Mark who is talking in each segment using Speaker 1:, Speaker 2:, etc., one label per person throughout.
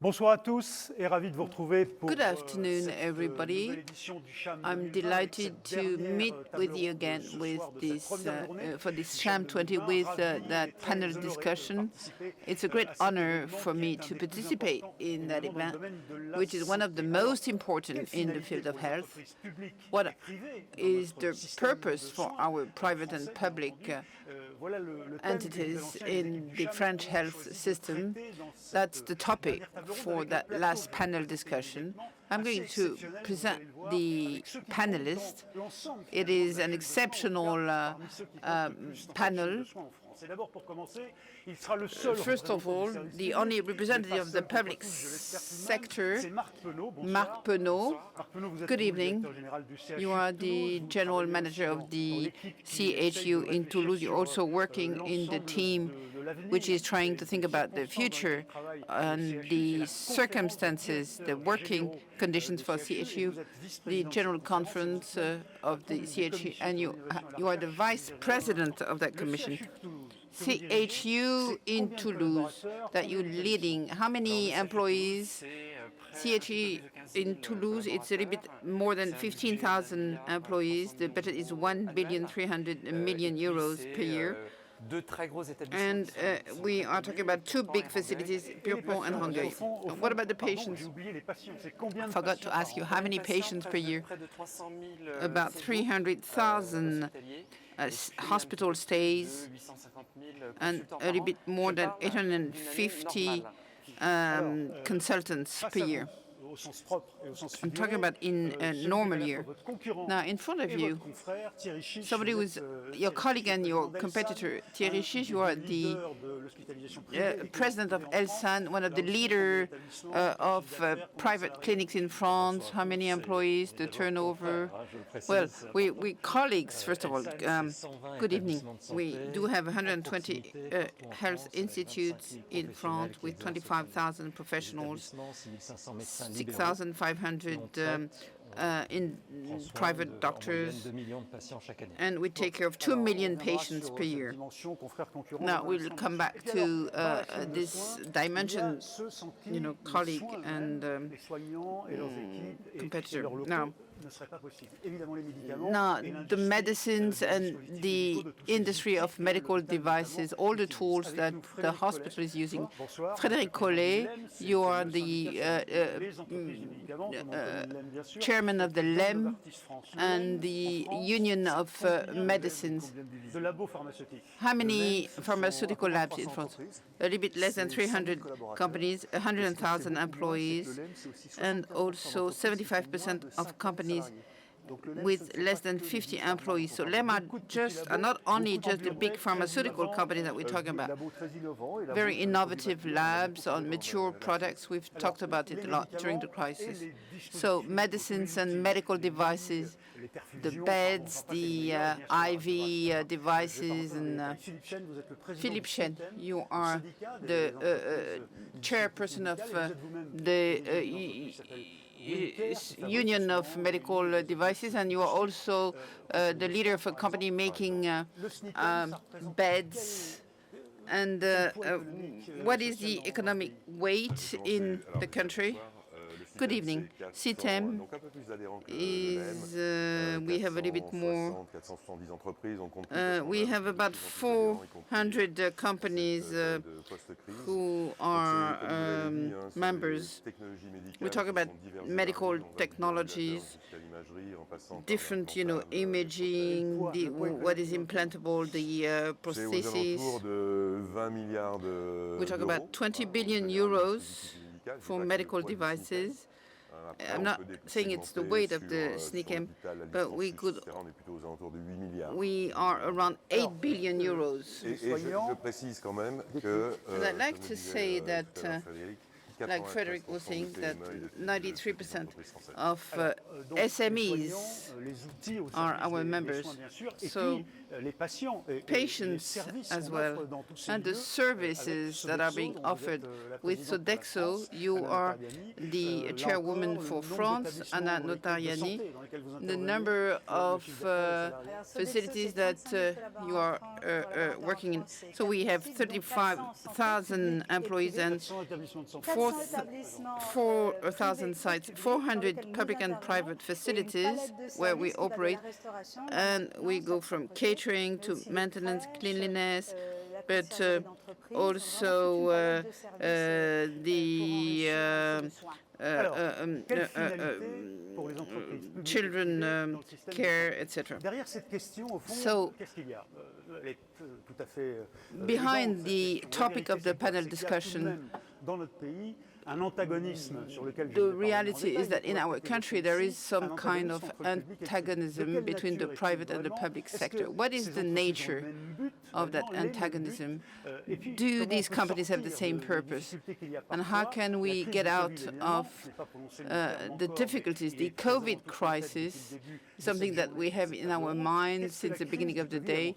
Speaker 1: Bonsoir à tous et ravi de vous retrouver pour
Speaker 2: Good afternoon, everybody. I'm delighted to meet with you again with this, for this Sham 20 with that panel discussion. It's a great honor for me to participate in that event, which is one of the most important in the field of health. What is the purpose for our private and public entities in the French health system? That's the topic for that last panel discussion. I'm going to present the panelists. It is an exceptional panel. First of all, the only representative of the public sector, Marc Penaud. Good evening. You are the general manager of the CHU in Toulouse. You're also working in the team which is trying to think about the future and the circumstances, the working conditions for CHU, the General Conference of the CHU, and you are the vice president of that commission. CHU in Toulouse that you're leading, how many employees? CHU in Toulouse, it's a little bit more than 15,000 employees. The budget is 1.3 billion per year. And we are talking about two big facilities, Pierrepont and Hungary. What about the patients? I forgot to ask you, how many patients per year? About 300,000 hospital stays and a little bit more than 850 consultants per year. I'm talking about in a normal year. Now, in front of you, somebody who's your colleague and your competitor, Thierry Chiche. You are the president of Elsan, one of the leaders of private clinics in France. How many employees, the turnover? Well, we colleagues, first of all. Good evening. We do have 120 health institutes in France with 25,000 professionals. 6,500 in private doctors, and we take care of 2 million patients per year. Now, we'll come back to this dimension, colleague and competitor. Now, the medicines and the industry of medical devices, all the tools that the hospital is using. Frédéric Collet, you are the chairman of the LEM and the Union of Medicines. How many pharmaceutical labs in France? A little bit less than 300 companies, 100,000 employees, and also 75% of companies with less than 50 employees. So LEM are not only just the big pharmaceutical companies that we're talking about. Very innovative labs on mature products. We've talked about it a lot during the crisis. So medicines and medical devices, the beds, the IV devices, and Philippe Chen, you are the chairperson of the Union of Medical Devices, and you are also the leader of a company making beds. And what is the economic weight in the country? Good evening. CITEM is, we have a little bit more. We have about 400 companies who are members. We talk about medical technologies, different, imaging, what is implantable, the prosthesis. We talk about 20 billion euros for medical devices. I'm not saying it's the weight of the SNICM, but we are around 8 billion euros. And I'd like to say that, like Frederick was saying, that 93% of SMEs are our members. So patients as well, and the services that are being offered. With Sodexo, you are the chairwoman for France, Anna Notariani. The number of facilities that you are working in. So we have 35,000 employees and 4 4,000 sites, 400 public and private facilities where we operate, and we go from catering to maintenance, cleanliness, but also children care, etc. So, behind the topic of the panel discussion, the reality is that in our country there is some kind of antagonism between the private and the public sector. What is the nature of that antagonism? Do these companies have the same purpose? And how can we get out of the difficulties? The COVID crisis, something that we have in our minds since the beginning of the day.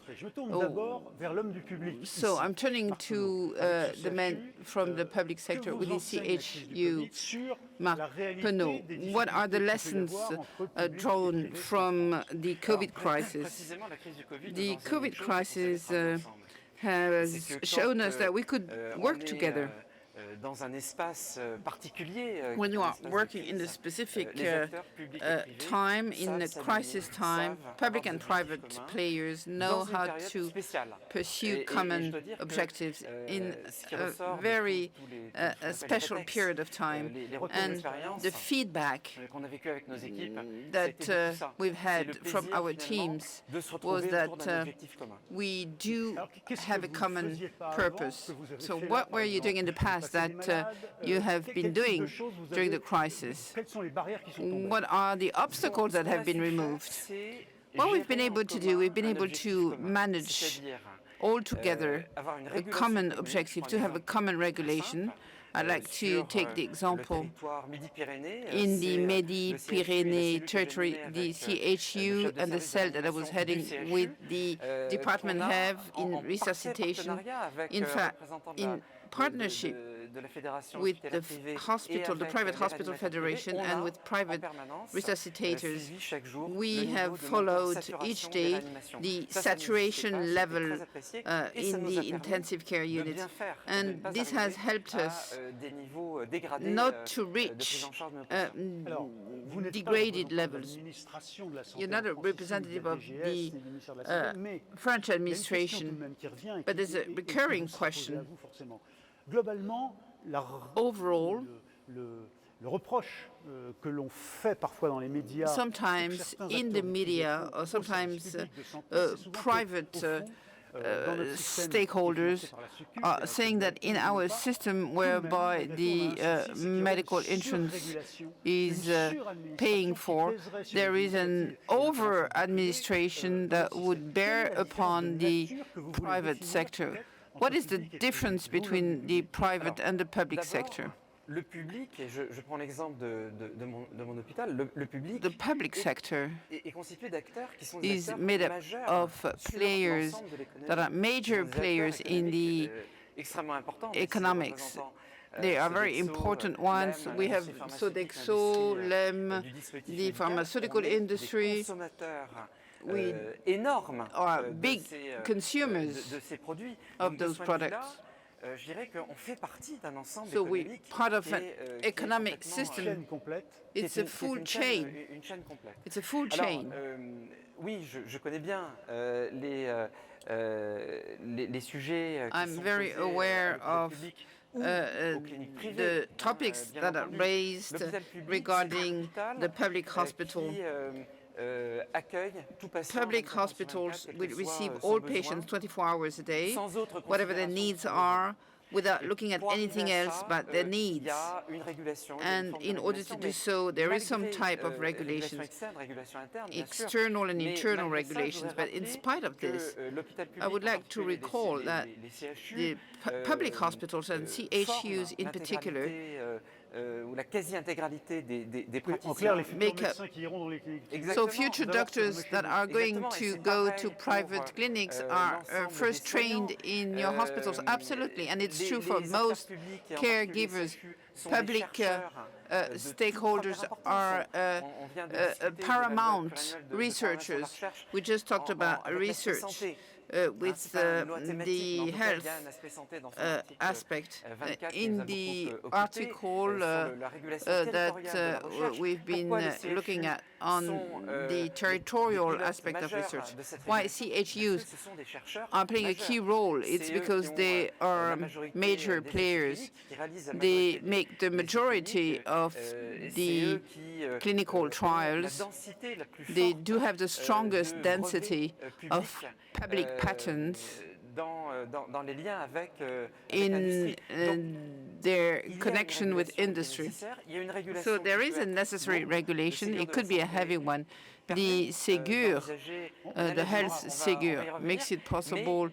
Speaker 2: So I'm turning to the men from the public sector within CHU. Marc Penaud, what are the lessons drawn from the COVID crisis? The COVID crisis has shown us that we could work together. When you are working in a specific time, in a crisis time, public and private players know how to pursue common objectives in a very special period of time. And the feedback that we've had from our teams was that we do have a common purpose. So what were you doing in the past that you have been doing during the crisis? What are the obstacles that have been removed? What we've been able to do, we've been able to manage all together a common objective, to have a common regulation. I'd like to take the example in the Midi-Pyrénées territory, the CHU and the cell that I was heading with the department head in resuscitation, in fact, in partnership with the hospital, the private hospital federation, and with private resuscitators. We have followed each day the saturation level in the intensive care units, and this has helped us not to reach degraded levels. You're not a representative of the French administration, but there's a recurring question. Overall, sometimes in the media or sometimes private stakeholders are saying that in our system whereby the medical insurance is paying for, there is an over-administration that would bear upon the private sector. What is the difference between the private and the public sector?
Speaker 3: Le public, et je prends l'exemple de mon hôpital, le public
Speaker 2: the public sector
Speaker 3: est constitué d'acteurs qui sont
Speaker 2: is made up of players that are major players in the economics. They are very important ones. We have Sodexo, LEM, the pharmaceutical industry. We are big consumers of those products. So we're part of an economic system. It's a full chain. It's a full chain.
Speaker 3: Oui, je connais bien les sujets.
Speaker 2: I'm very aware of the topics that are raised regarding the public hospital. Public hospitals will receive all patients 24 hours a day, whatever their needs are, without looking at anything else but their needs. And in order to do so, there is some type of regulations, external and internal regulations. But in spite of this, I would like to recall that the public hospitals and CHUs in particular
Speaker 3: la quasi-intégralité des praticiens
Speaker 2: make up. So future doctors that are going to go to private clinics are first trained in your hospitals, absolutely, and it's true for most caregivers. Public stakeholders are paramount researchers. We just talked about research with the health aspect. In the article that we've been looking at on the territorial aspect of research, why CHUs are playing a key role, it's because they are major players. They make the majority of the clinical trials. They do have the strongest density of public patents in their connection with industry. So there is a necessary regulation. It could be a heavy one. The Ségur, the health Ségur, makes it possible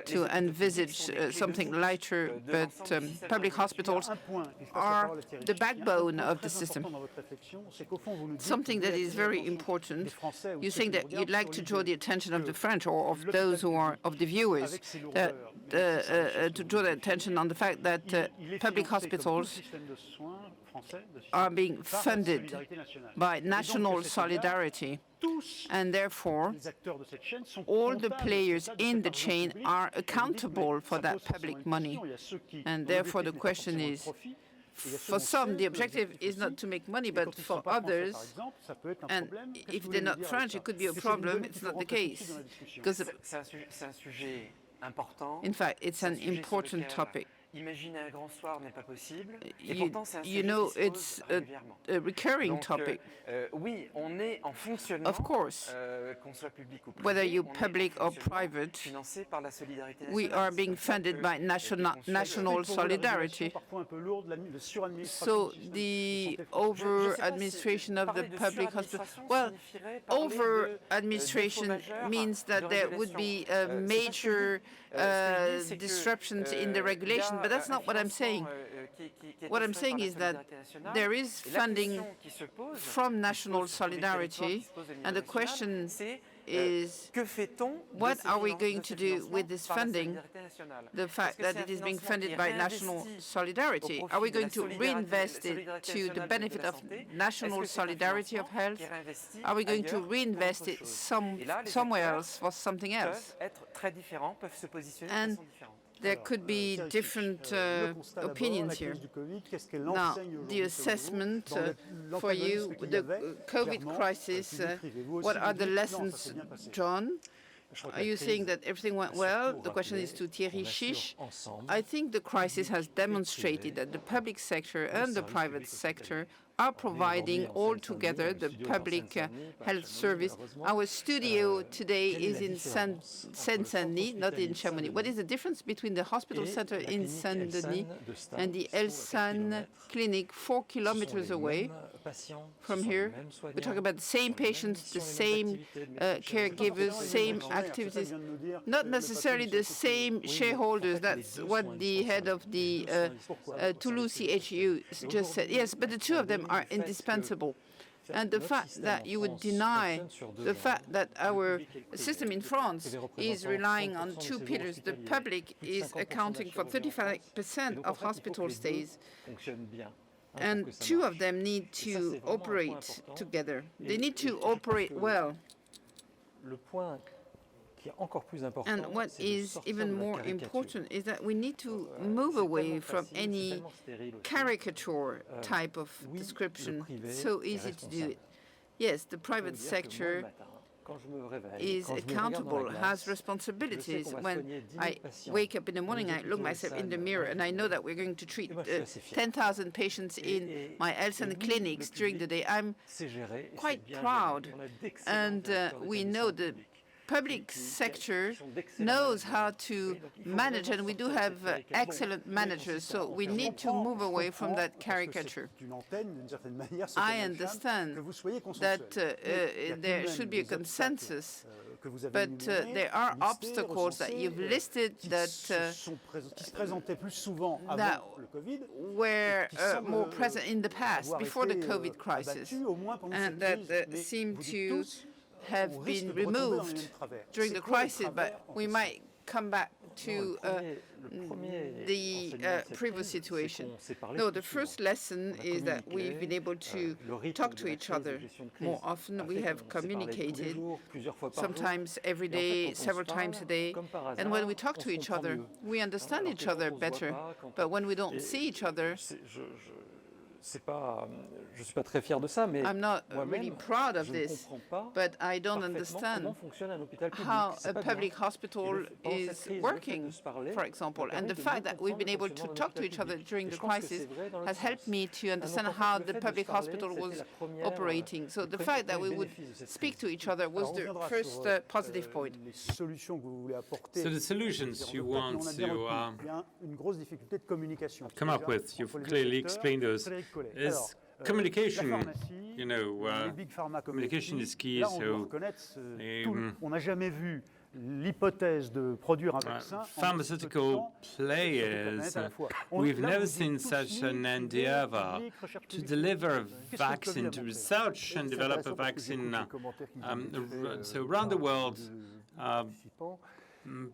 Speaker 2: to envisage something lighter, but public hospitals are the backbone of the system. Something that is very important, you think that you'd like to draw the attention of the French or of those who are of the viewers, that, to draw the attention on the fact that public hospitals are being funded by national solidarity, and therefore all the players in the chain are accountable for that public money. And therefore the question is, for some, the objective is not to make money, but for others, and if they're not French, it could be a problem. It's not the case. Because, in fact, it's an important topic. You know, it's a recurring topic. Of course, whether you're public or private, we are being funded by national solidarity. So the over-administration of the public hospital, well, over-administration means that there would be major disruptions in the regulation, but that's not what I'm saying. What I'm saying is that there is funding from national solidarity, and the question is, what are we going to do with this funding, the fact that it is being funded by national solidarity? Are we going to reinvest it to the benefit of national solidarity of health? Are we going to reinvest it somewhere else for something else? And there could be different opinions here. Now, the assessment for you, the COVID crisis, what are the lessons drawn? Are you saying that everything went well? The question is to Thierry Chiche. I think the crisis has demonstrated that the public sector and the private sector are providing all together the public health service. Our studio today is in Seine-Saint-Denis, not in Chamonix. What is the difference between the hospital center in Saint-Denis and the Elsan clinic 4 kilometers away from here? We're talking about the same patients, the same caregivers, same activities, not necessarily the same shareholders. That's what the head of the Toulouse CHU just said. Yes, but the two of them are indispensable. And the fact that you would deny the fact that our system in France is relying on two pillars. The public is accounting for 35% of hospital stays, and two of them need to operate together. They need to operate well. And what is even more important is that we need to move away from any caricature type of description. So easy to do it. Yes, the private sector is accountable, has responsibilities. When I wake up in the morning, I look myself in the mirror, and I know that we're going to treat 10,000 patients in my Elsan clinics during the day. I'm quite proud, and we know the public sector knows how to manage, and we do have excellent managers, so we need to move away from that caricature. I understand that there should be a consensus, but there are obstacles that you've listed that were more present in the past, before the COVID crisis, and that seem to have been removed during the crisis, but we might come back to the previous situation. No, the first lesson is that we've been able to talk to each other more often. We have communicated, sometimes every day, several times a day. And when we talk to each other, we understand each other better. But when we don't see each other,
Speaker 4: je suis pas très fier de ça, mais
Speaker 2: I'm not really proud of this, but I don't understand how a public hospital is working, for example. And the fact that we've been able to talk to each other during the crisis has helped me to understand how the public hospital was operating. So the fact that we would speak to each other was the first positive point.
Speaker 1: So
Speaker 5: the solutions you want to come up with, you've clearly explained those. Is communication, you know, communication is key, so
Speaker 1: on n'a jamais vu l'hypothèse de produire un vaccin.
Speaker 5: Pharmaceutical players, we've never seen such an endeavor to deliver a vaccine, to research and develop a vaccine. So around the world,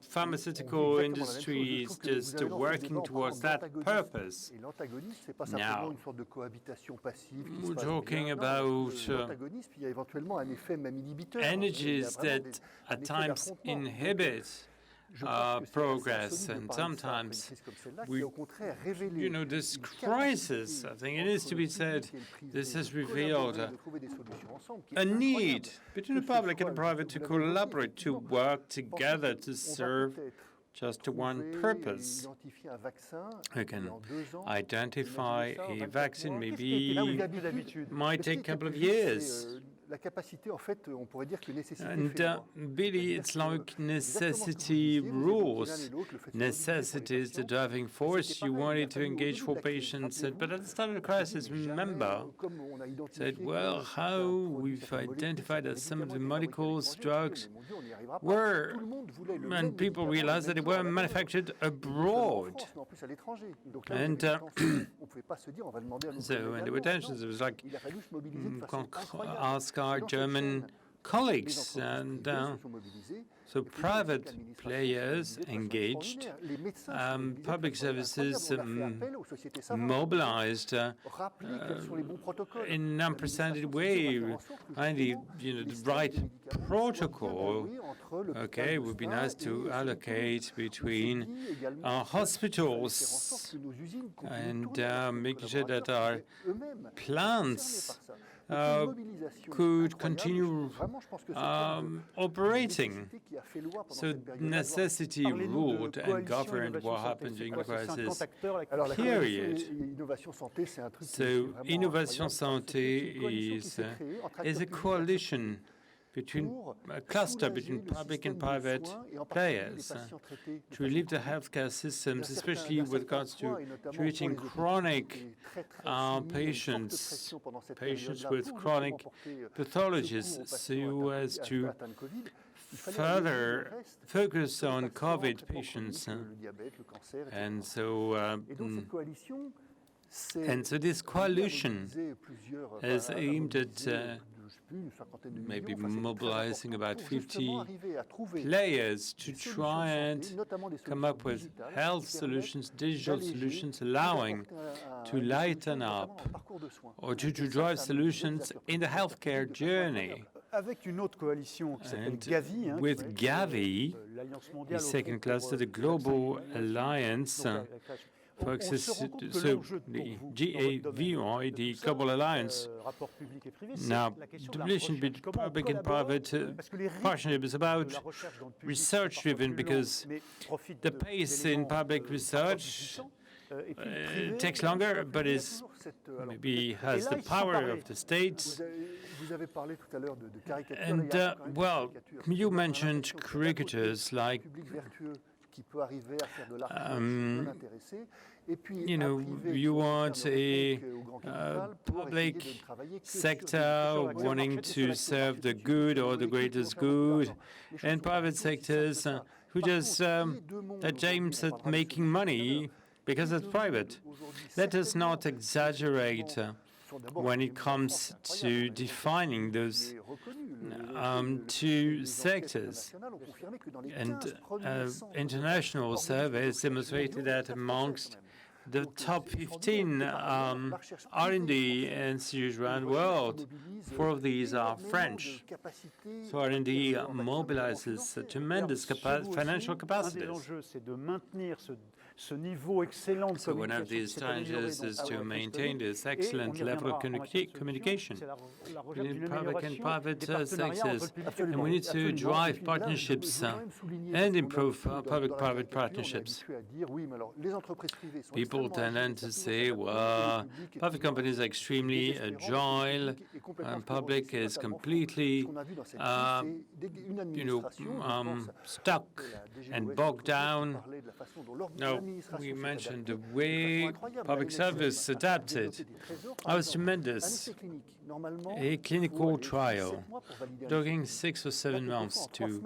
Speaker 5: pharmaceutical industry is just working towards that purpose. Now, we're talking about energies that at times inhibit progress, and sometimes we, you know, this crisis, I think it is to be said, this has revealed a need between the public and the private to collaborate, to work together to serve just one purpose. We can identify a vaccine, maybe might take a couple of years. And really, it's like necessity rules. Necessity is the driving force. You wanted to engage for patients, but at the start of the crisis, remember, said, well, how we've identified that some of the molecules, drugs, were, and people realized that they were manufactured abroad. And so, and there were tensions. It was like, ask our German colleagues, and so private players engaged, public services mobilized in an unprecedented way, finally, you know, the right protocol. Okay, it would be nice to allocate between our hospitals and making sure that our plants could continue operating. So necessity ruled and governed what happened during the crisis period. So Innovation Santé is a coalition between a cluster between public and private players to relieve the healthcare systems, especially with regards to treating chronic patients with chronic pathologies, so as to further focus on COVID patients. And so this coalition is aimed at maybe mobilizing about 50 players to try and come up with health solutions, digital solutions, allowing to lighten up or to drive solutions in the healthcare journey. And with Gavi, the second cluster, the Global Alliance, for access, so the GAVI, the Global Alliance. Now, the relation between public and private partnership is about research-driven, because the pace in public research takes longer, but is maybe has the power of the state. And well, you mentioned caricatures like. You know, you want a public sector wanting to serve the good or the greatest good, and private sectors who just that aims at making money because it's private. Let us not exaggerate when it comes to defining those two sectors. And international surveys demonstrated that amongst the top 15 R&D institutes around the world, 4 of these are French. So R&D mobilizes a tremendous financial capacities. So one of these challenges is to maintain this excellent level of communication in public and private sectors. And we need to drive partnerships and improve public-private partnerships. People tend to say, well, private companies are extremely agile, and public is completely, stuck and bogged down. No, we mentioned the way public service adapted. I was tremendous. A clinical trial taking 6 or 7 months to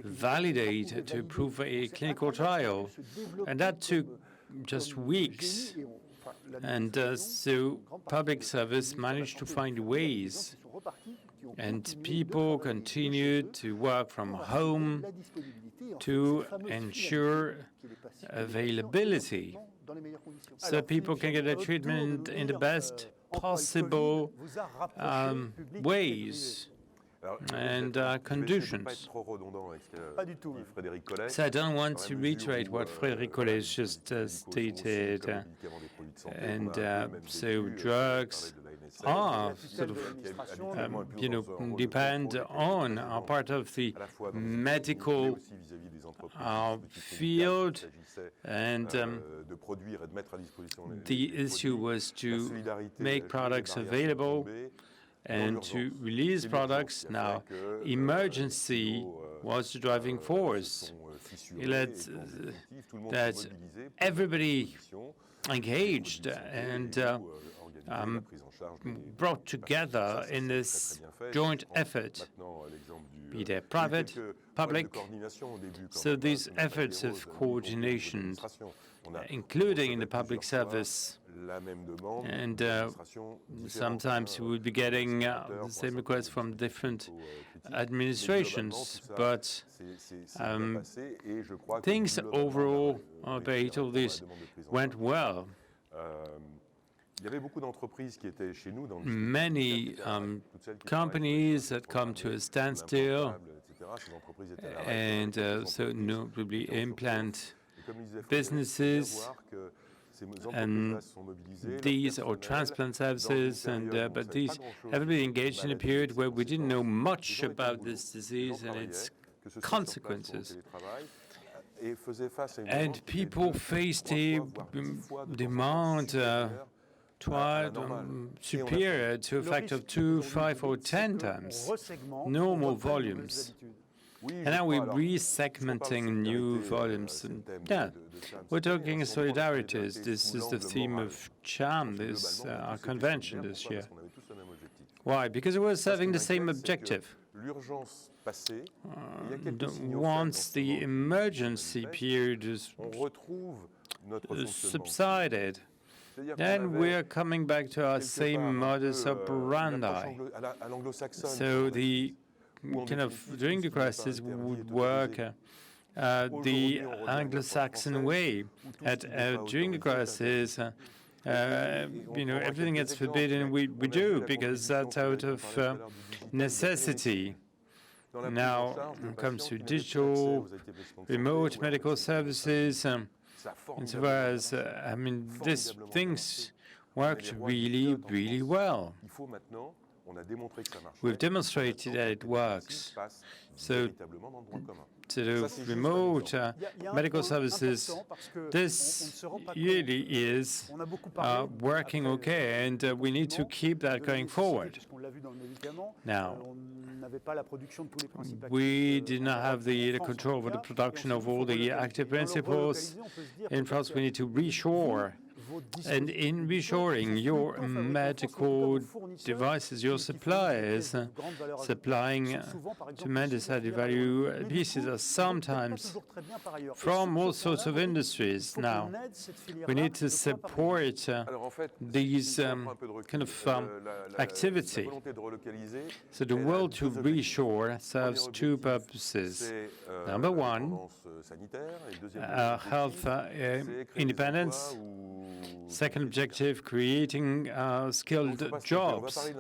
Speaker 5: validate, to prove a clinical trial, and that took just weeks. And so public service managed to find ways, and people continued to work from home to ensure availability, so people can get a treatment in the best possible ways and conditions. So I don't want to reiterate what Frédéric Collet just stated. And so drugs are sort of, depend on, are part of the medical field, and the issue was to make products available and to release products. Now, emergency was the driving force. It led that everybody engaged and brought together in this joint effort, be they private, public. So these efforts of coordination, including in the public service, and sometimes we would be getting the same requests from different administrations, but things overall, albeit all this, went well. Many companies had come to a standstill, and so notably implant businesses, and these are transplant services, and but these everybody engaged in a period where we didn't know much about this disease and its consequences. And people faced a demand superior to a factor of 2, 5, or 10 times normal volumes. And now we're re-segmenting new volumes. And yeah, we're talking solidarities. This is the theme of CHAM, our convention this year. Why? Because it was serving the same objective. Once the emergency period is subsided, then we're coming back to our same modus operandi. So the kind of during the crisis would work the Anglo-Saxon way. During the crisis, everything gets forbidden. We do because that's out of necessity. Now, when it comes to digital, remote medical services, insofar as these things worked really, really well. We've demonstrated that it works. So, to remote medical services, this really is working okay, and we need to keep that going forward. Now, we did not have the control over the production of all the active principles. In France, we need to reshore And in reshoring your medical devices, your suppliers supplying tremendous added value pieces are sometimes from all sorts of industries. Now, we need to support these kind of activity. So the world to reshore serves two purposes. Number one, health independence. Second objective, creating skilled jobs.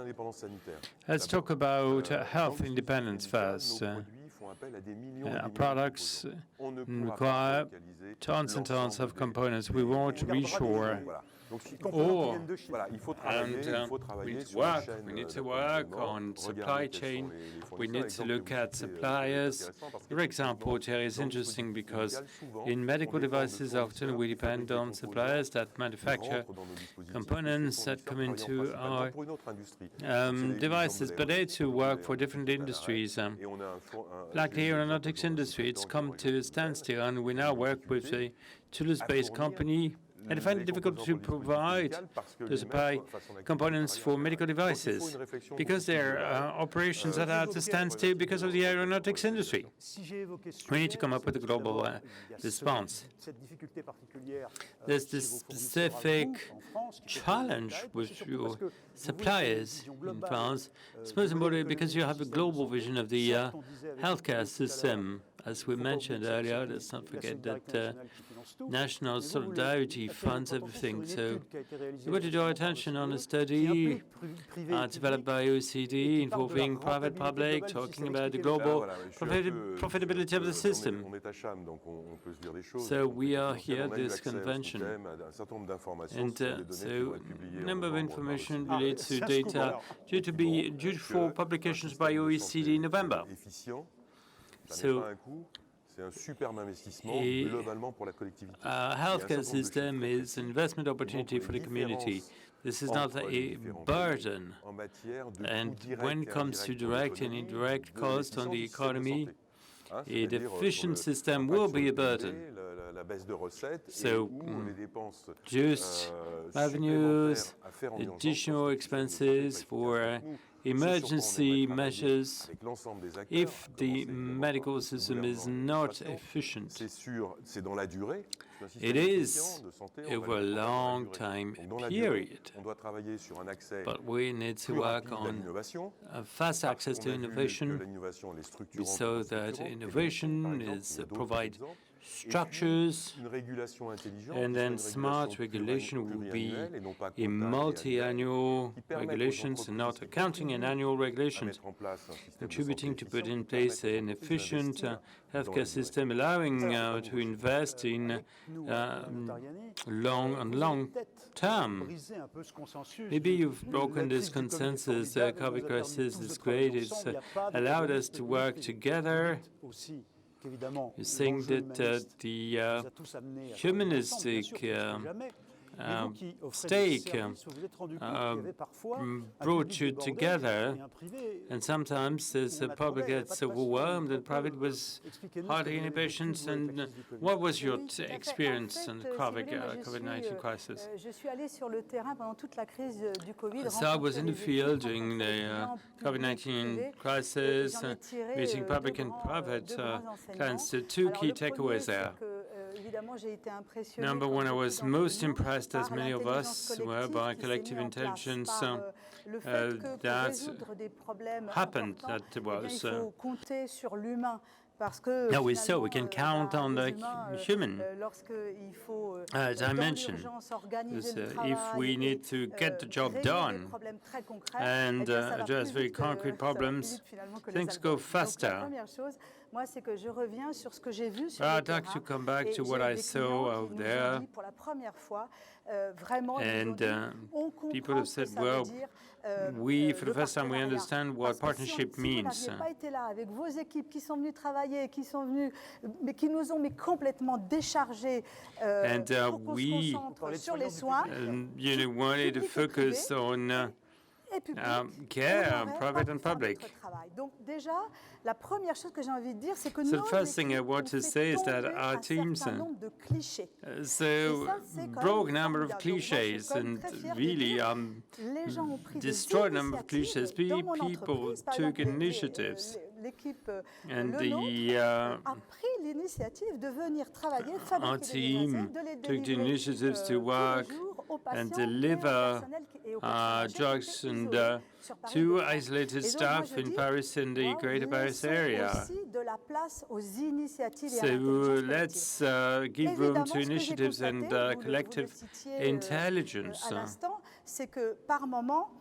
Speaker 5: Let's talk about health independence first. Our products require tons and tons of components. We want to reshore. We need to work on supply chain. We need to look at suppliers. Your example, Thierry, is interesting because in medical devices, often we depend on suppliers that manufacture components that come into our devices, but they too work for different industries. Like the aeronautics industry, it's come to a standstill, and we now work with a Toulouse-based company. And I find it difficult to provide, to supply components for medical devices because their operations are at a standstill because of the aeronautics industry. We need to come up with a global response. There's this specific challenge with your suppliers in France. It's most important because you have a global vision of the healthcare system. As we mentioned earlier, let's not forget that national solidarity funds everything. So we want to draw attention on a study developed by OECD involving private-public, talking about the global profitability of the system. So we are here at this convention. And so a number of information related to data due for publications by OECD in November. So a healthcare system is an investment opportunity for the community. This is not a burden. And when it comes to direct and indirect costs on the economy, a deficient system will be a burden. So just revenues, additional expenses for emergency measures, if the medical system is not efficient, it is over a long time period. But we need to work on fast access to innovation so that innovation is provide structures, and then smart regulation will be a multi-annual regulations and not accounting and annual regulations, contributing to put in place an efficient healthcare system, allowing to invest in long term. Maybe you've broken this consensus. The COVID crisis is great. It's allowed us to work together. You think that the humanistic stake brought you together, and sometimes the public gets overwhelmed and private was hardly any patience. And what was your experience in the COVID-19 crisis? So I was in the field during the COVID-19 crisis, meeting public and private clients. The two key takeaways there. Number one, I was most impressed, as many of us were, by collective intelligence that happened. That was no, we saw we can count on the human. As I mentioned, if we need to get the job done and address very concrete problems, things go faster. I'd like to come back to what I saw out there. And people have said, well, we, for the first time, we understand what partnership means. And we wanted to focus on
Speaker 6: et public.
Speaker 5: care,
Speaker 6: on aurait
Speaker 5: private
Speaker 6: pas
Speaker 5: and
Speaker 6: pu faire
Speaker 5: public.
Speaker 6: notre travail. Donc déjà, la première chose que j'ai envie de dire, c'est que
Speaker 5: So
Speaker 6: nos
Speaker 5: the first thing I
Speaker 6: équipes
Speaker 5: want
Speaker 6: ont
Speaker 5: to
Speaker 6: fait
Speaker 5: say is that
Speaker 6: tomber
Speaker 5: our
Speaker 6: un
Speaker 5: teams
Speaker 6: certain nombre de clichés.
Speaker 5: so broke a number of cliches and really
Speaker 6: Les gens ont pris
Speaker 5: destroyed a
Speaker 6: des
Speaker 5: number of cliches.
Speaker 6: initiatives. Dans mon
Speaker 5: People
Speaker 6: entreprise, par
Speaker 5: took
Speaker 6: exemple,
Speaker 5: initiatives.
Speaker 6: l'équipe
Speaker 5: And
Speaker 6: Le
Speaker 5: the
Speaker 6: Nôtre a pris l'initiative de venir travailler,
Speaker 5: our
Speaker 6: fabriquer des
Speaker 5: team
Speaker 6: vaccins, de les
Speaker 5: took the
Speaker 6: délivrer
Speaker 5: initiatives to
Speaker 6: tous les
Speaker 5: work
Speaker 6: jours aux
Speaker 5: and
Speaker 6: patients et au
Speaker 5: deliver
Speaker 6: personnel et aux personnes âgées qui
Speaker 5: drugs
Speaker 6: étaient
Speaker 5: and
Speaker 6: isolées sur Paris
Speaker 5: to
Speaker 6: Île-de-France.
Speaker 5: isolated
Speaker 6: Et donc, moi,
Speaker 5: staff
Speaker 6: je
Speaker 5: in
Speaker 6: dis,
Speaker 5: Paris and the
Speaker 6: wow,
Speaker 5: Greater Paris
Speaker 6: laissons
Speaker 5: area.
Speaker 6: aussi de la place aux initiatives et à
Speaker 5: So
Speaker 6: l'intelligence collective.
Speaker 5: let's give room
Speaker 6: Évidemment,
Speaker 5: to
Speaker 6: ce que j'ai
Speaker 5: initiatives and
Speaker 6: constaté, vous le
Speaker 5: collective
Speaker 6: citiez,
Speaker 5: intelligence.
Speaker 6: à l'instant, c'est que par moment,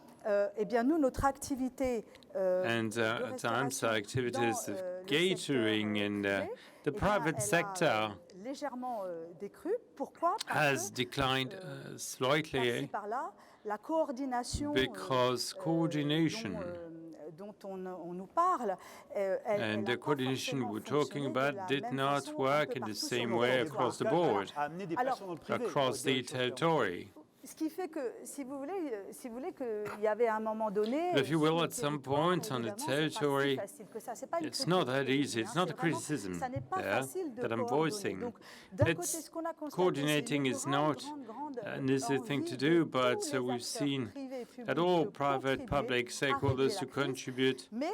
Speaker 6: eh bien, nous, notre activité
Speaker 5: And
Speaker 6: de
Speaker 5: at times,
Speaker 6: restauration
Speaker 5: our activities
Speaker 6: dans,
Speaker 5: of
Speaker 6: le secteur,
Speaker 5: catering in
Speaker 6: privé,
Speaker 5: the
Speaker 6: eh bien,
Speaker 5: private
Speaker 6: elle a,
Speaker 5: sector
Speaker 6: légèrement décru. Pourquoi?
Speaker 5: has declined
Speaker 6: Par-ci,
Speaker 5: slightly
Speaker 6: par-là, la coordination
Speaker 5: because coordination
Speaker 6: dont on nous parle,
Speaker 5: and the coordination we're talking about did not work in the same way across the board, across the territory.
Speaker 6: Ce qui fait que, si vous voulez qu'il y avait à un moment donné,
Speaker 5: If you will,
Speaker 6: sur le
Speaker 5: at some
Speaker 6: territoire,
Speaker 5: point on the
Speaker 6: évidemment, c'est pas si
Speaker 5: territory,
Speaker 6: facile que ça. C'est pas une
Speaker 5: it's
Speaker 6: critique
Speaker 5: not that
Speaker 6: technique,
Speaker 5: easy.
Speaker 6: hein,
Speaker 5: It's not a
Speaker 6: c'est vraiment-
Speaker 5: criticism
Speaker 6: ça n'est pas
Speaker 5: there
Speaker 6: facile de
Speaker 5: that I'm
Speaker 6: coordonner.
Speaker 5: voicing.
Speaker 6: Donc, d'un côté,
Speaker 5: It's
Speaker 6: ce qu'on a constaté,
Speaker 5: coordinating
Speaker 6: c'est
Speaker 5: is
Speaker 6: une
Speaker 5: not
Speaker 6: grande
Speaker 5: an easy thing to
Speaker 6: envie
Speaker 5: do,
Speaker 6: de
Speaker 5: but
Speaker 6: tous les
Speaker 5: we've
Speaker 6: acteurs
Speaker 5: seen
Speaker 6: privés et publics
Speaker 5: that all
Speaker 6: de
Speaker 5: private,
Speaker 6: contribuer
Speaker 5: public
Speaker 6: à
Speaker 5: stakeholders
Speaker 6: régler
Speaker 5: to
Speaker 6: la crise,
Speaker 5: contribute
Speaker 6: mais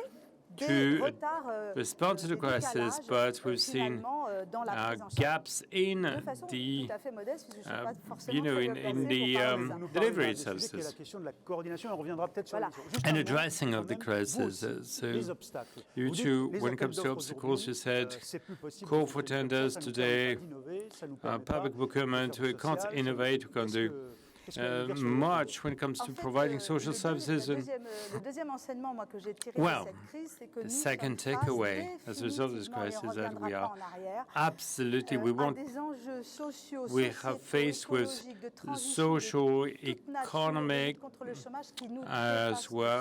Speaker 5: to
Speaker 6: des retards,
Speaker 5: respond to the
Speaker 6: des
Speaker 5: crisis,
Speaker 6: décalages,
Speaker 5: but we've seen
Speaker 6: finalement, dans la prise en charge.
Speaker 5: gaps in
Speaker 6: De façon
Speaker 5: the
Speaker 6: tout à fait modeste, puisque je suis pas forcément
Speaker 5: you know,
Speaker 6: très
Speaker 5: in
Speaker 6: bien placée
Speaker 5: the
Speaker 6: pour parler des impôts.
Speaker 5: delivery
Speaker 1: La
Speaker 5: services
Speaker 1: question de la coordination, on reviendra peut-être sur
Speaker 6: Voilà.
Speaker 1: Juste
Speaker 5: and
Speaker 1: un mot,
Speaker 5: addressing of
Speaker 1: quand
Speaker 5: the
Speaker 1: même,
Speaker 5: crisis.
Speaker 1: vous aussi,
Speaker 5: So
Speaker 1: les obstacles.
Speaker 5: you
Speaker 1: Vous dites,
Speaker 5: too,
Speaker 1: les
Speaker 5: when it
Speaker 1: appels
Speaker 5: comes to
Speaker 1: d'offres
Speaker 5: obstacles,
Speaker 1: aujourd'hui,
Speaker 5: you said
Speaker 1: c'est plus possible
Speaker 5: call
Speaker 1: de
Speaker 5: for
Speaker 1: fonctionner comme
Speaker 5: tenders
Speaker 1: ça, ça nous
Speaker 5: today,
Speaker 1: permet pas d'innover, ça nous permet pas
Speaker 5: public
Speaker 1: de
Speaker 5: procurement,
Speaker 1: faire
Speaker 5: we
Speaker 1: du
Speaker 5: can't
Speaker 1: social.
Speaker 5: innovate, we can't do
Speaker 1: Qu'est-ce que vous voulez dire sur le
Speaker 5: much when it comes
Speaker 6: En
Speaker 5: to
Speaker 6: fait,
Speaker 5: providing social
Speaker 6: le
Speaker 5: services. And
Speaker 6: le deuxième enseignement moi, que j'ai tiré
Speaker 5: Well,
Speaker 6: de cette crise, c'est que
Speaker 5: the
Speaker 6: nous
Speaker 5: second
Speaker 6: sommes face
Speaker 5: takeaway as a result of this
Speaker 6: définitivement, et on
Speaker 5: crisis that
Speaker 6: reviendra
Speaker 5: we
Speaker 6: pas
Speaker 5: are
Speaker 6: en arrière,
Speaker 5: absolutely, we
Speaker 6: à
Speaker 5: want
Speaker 6: des enjeux sociaux,
Speaker 5: we have
Speaker 6: sociétaux,
Speaker 5: faced with
Speaker 6: écologiques, de transition,
Speaker 5: social,
Speaker 6: de toute nature, de lutte
Speaker 5: economic,
Speaker 6: contre le chômage qui nous
Speaker 5: as
Speaker 6: dépassent
Speaker 5: well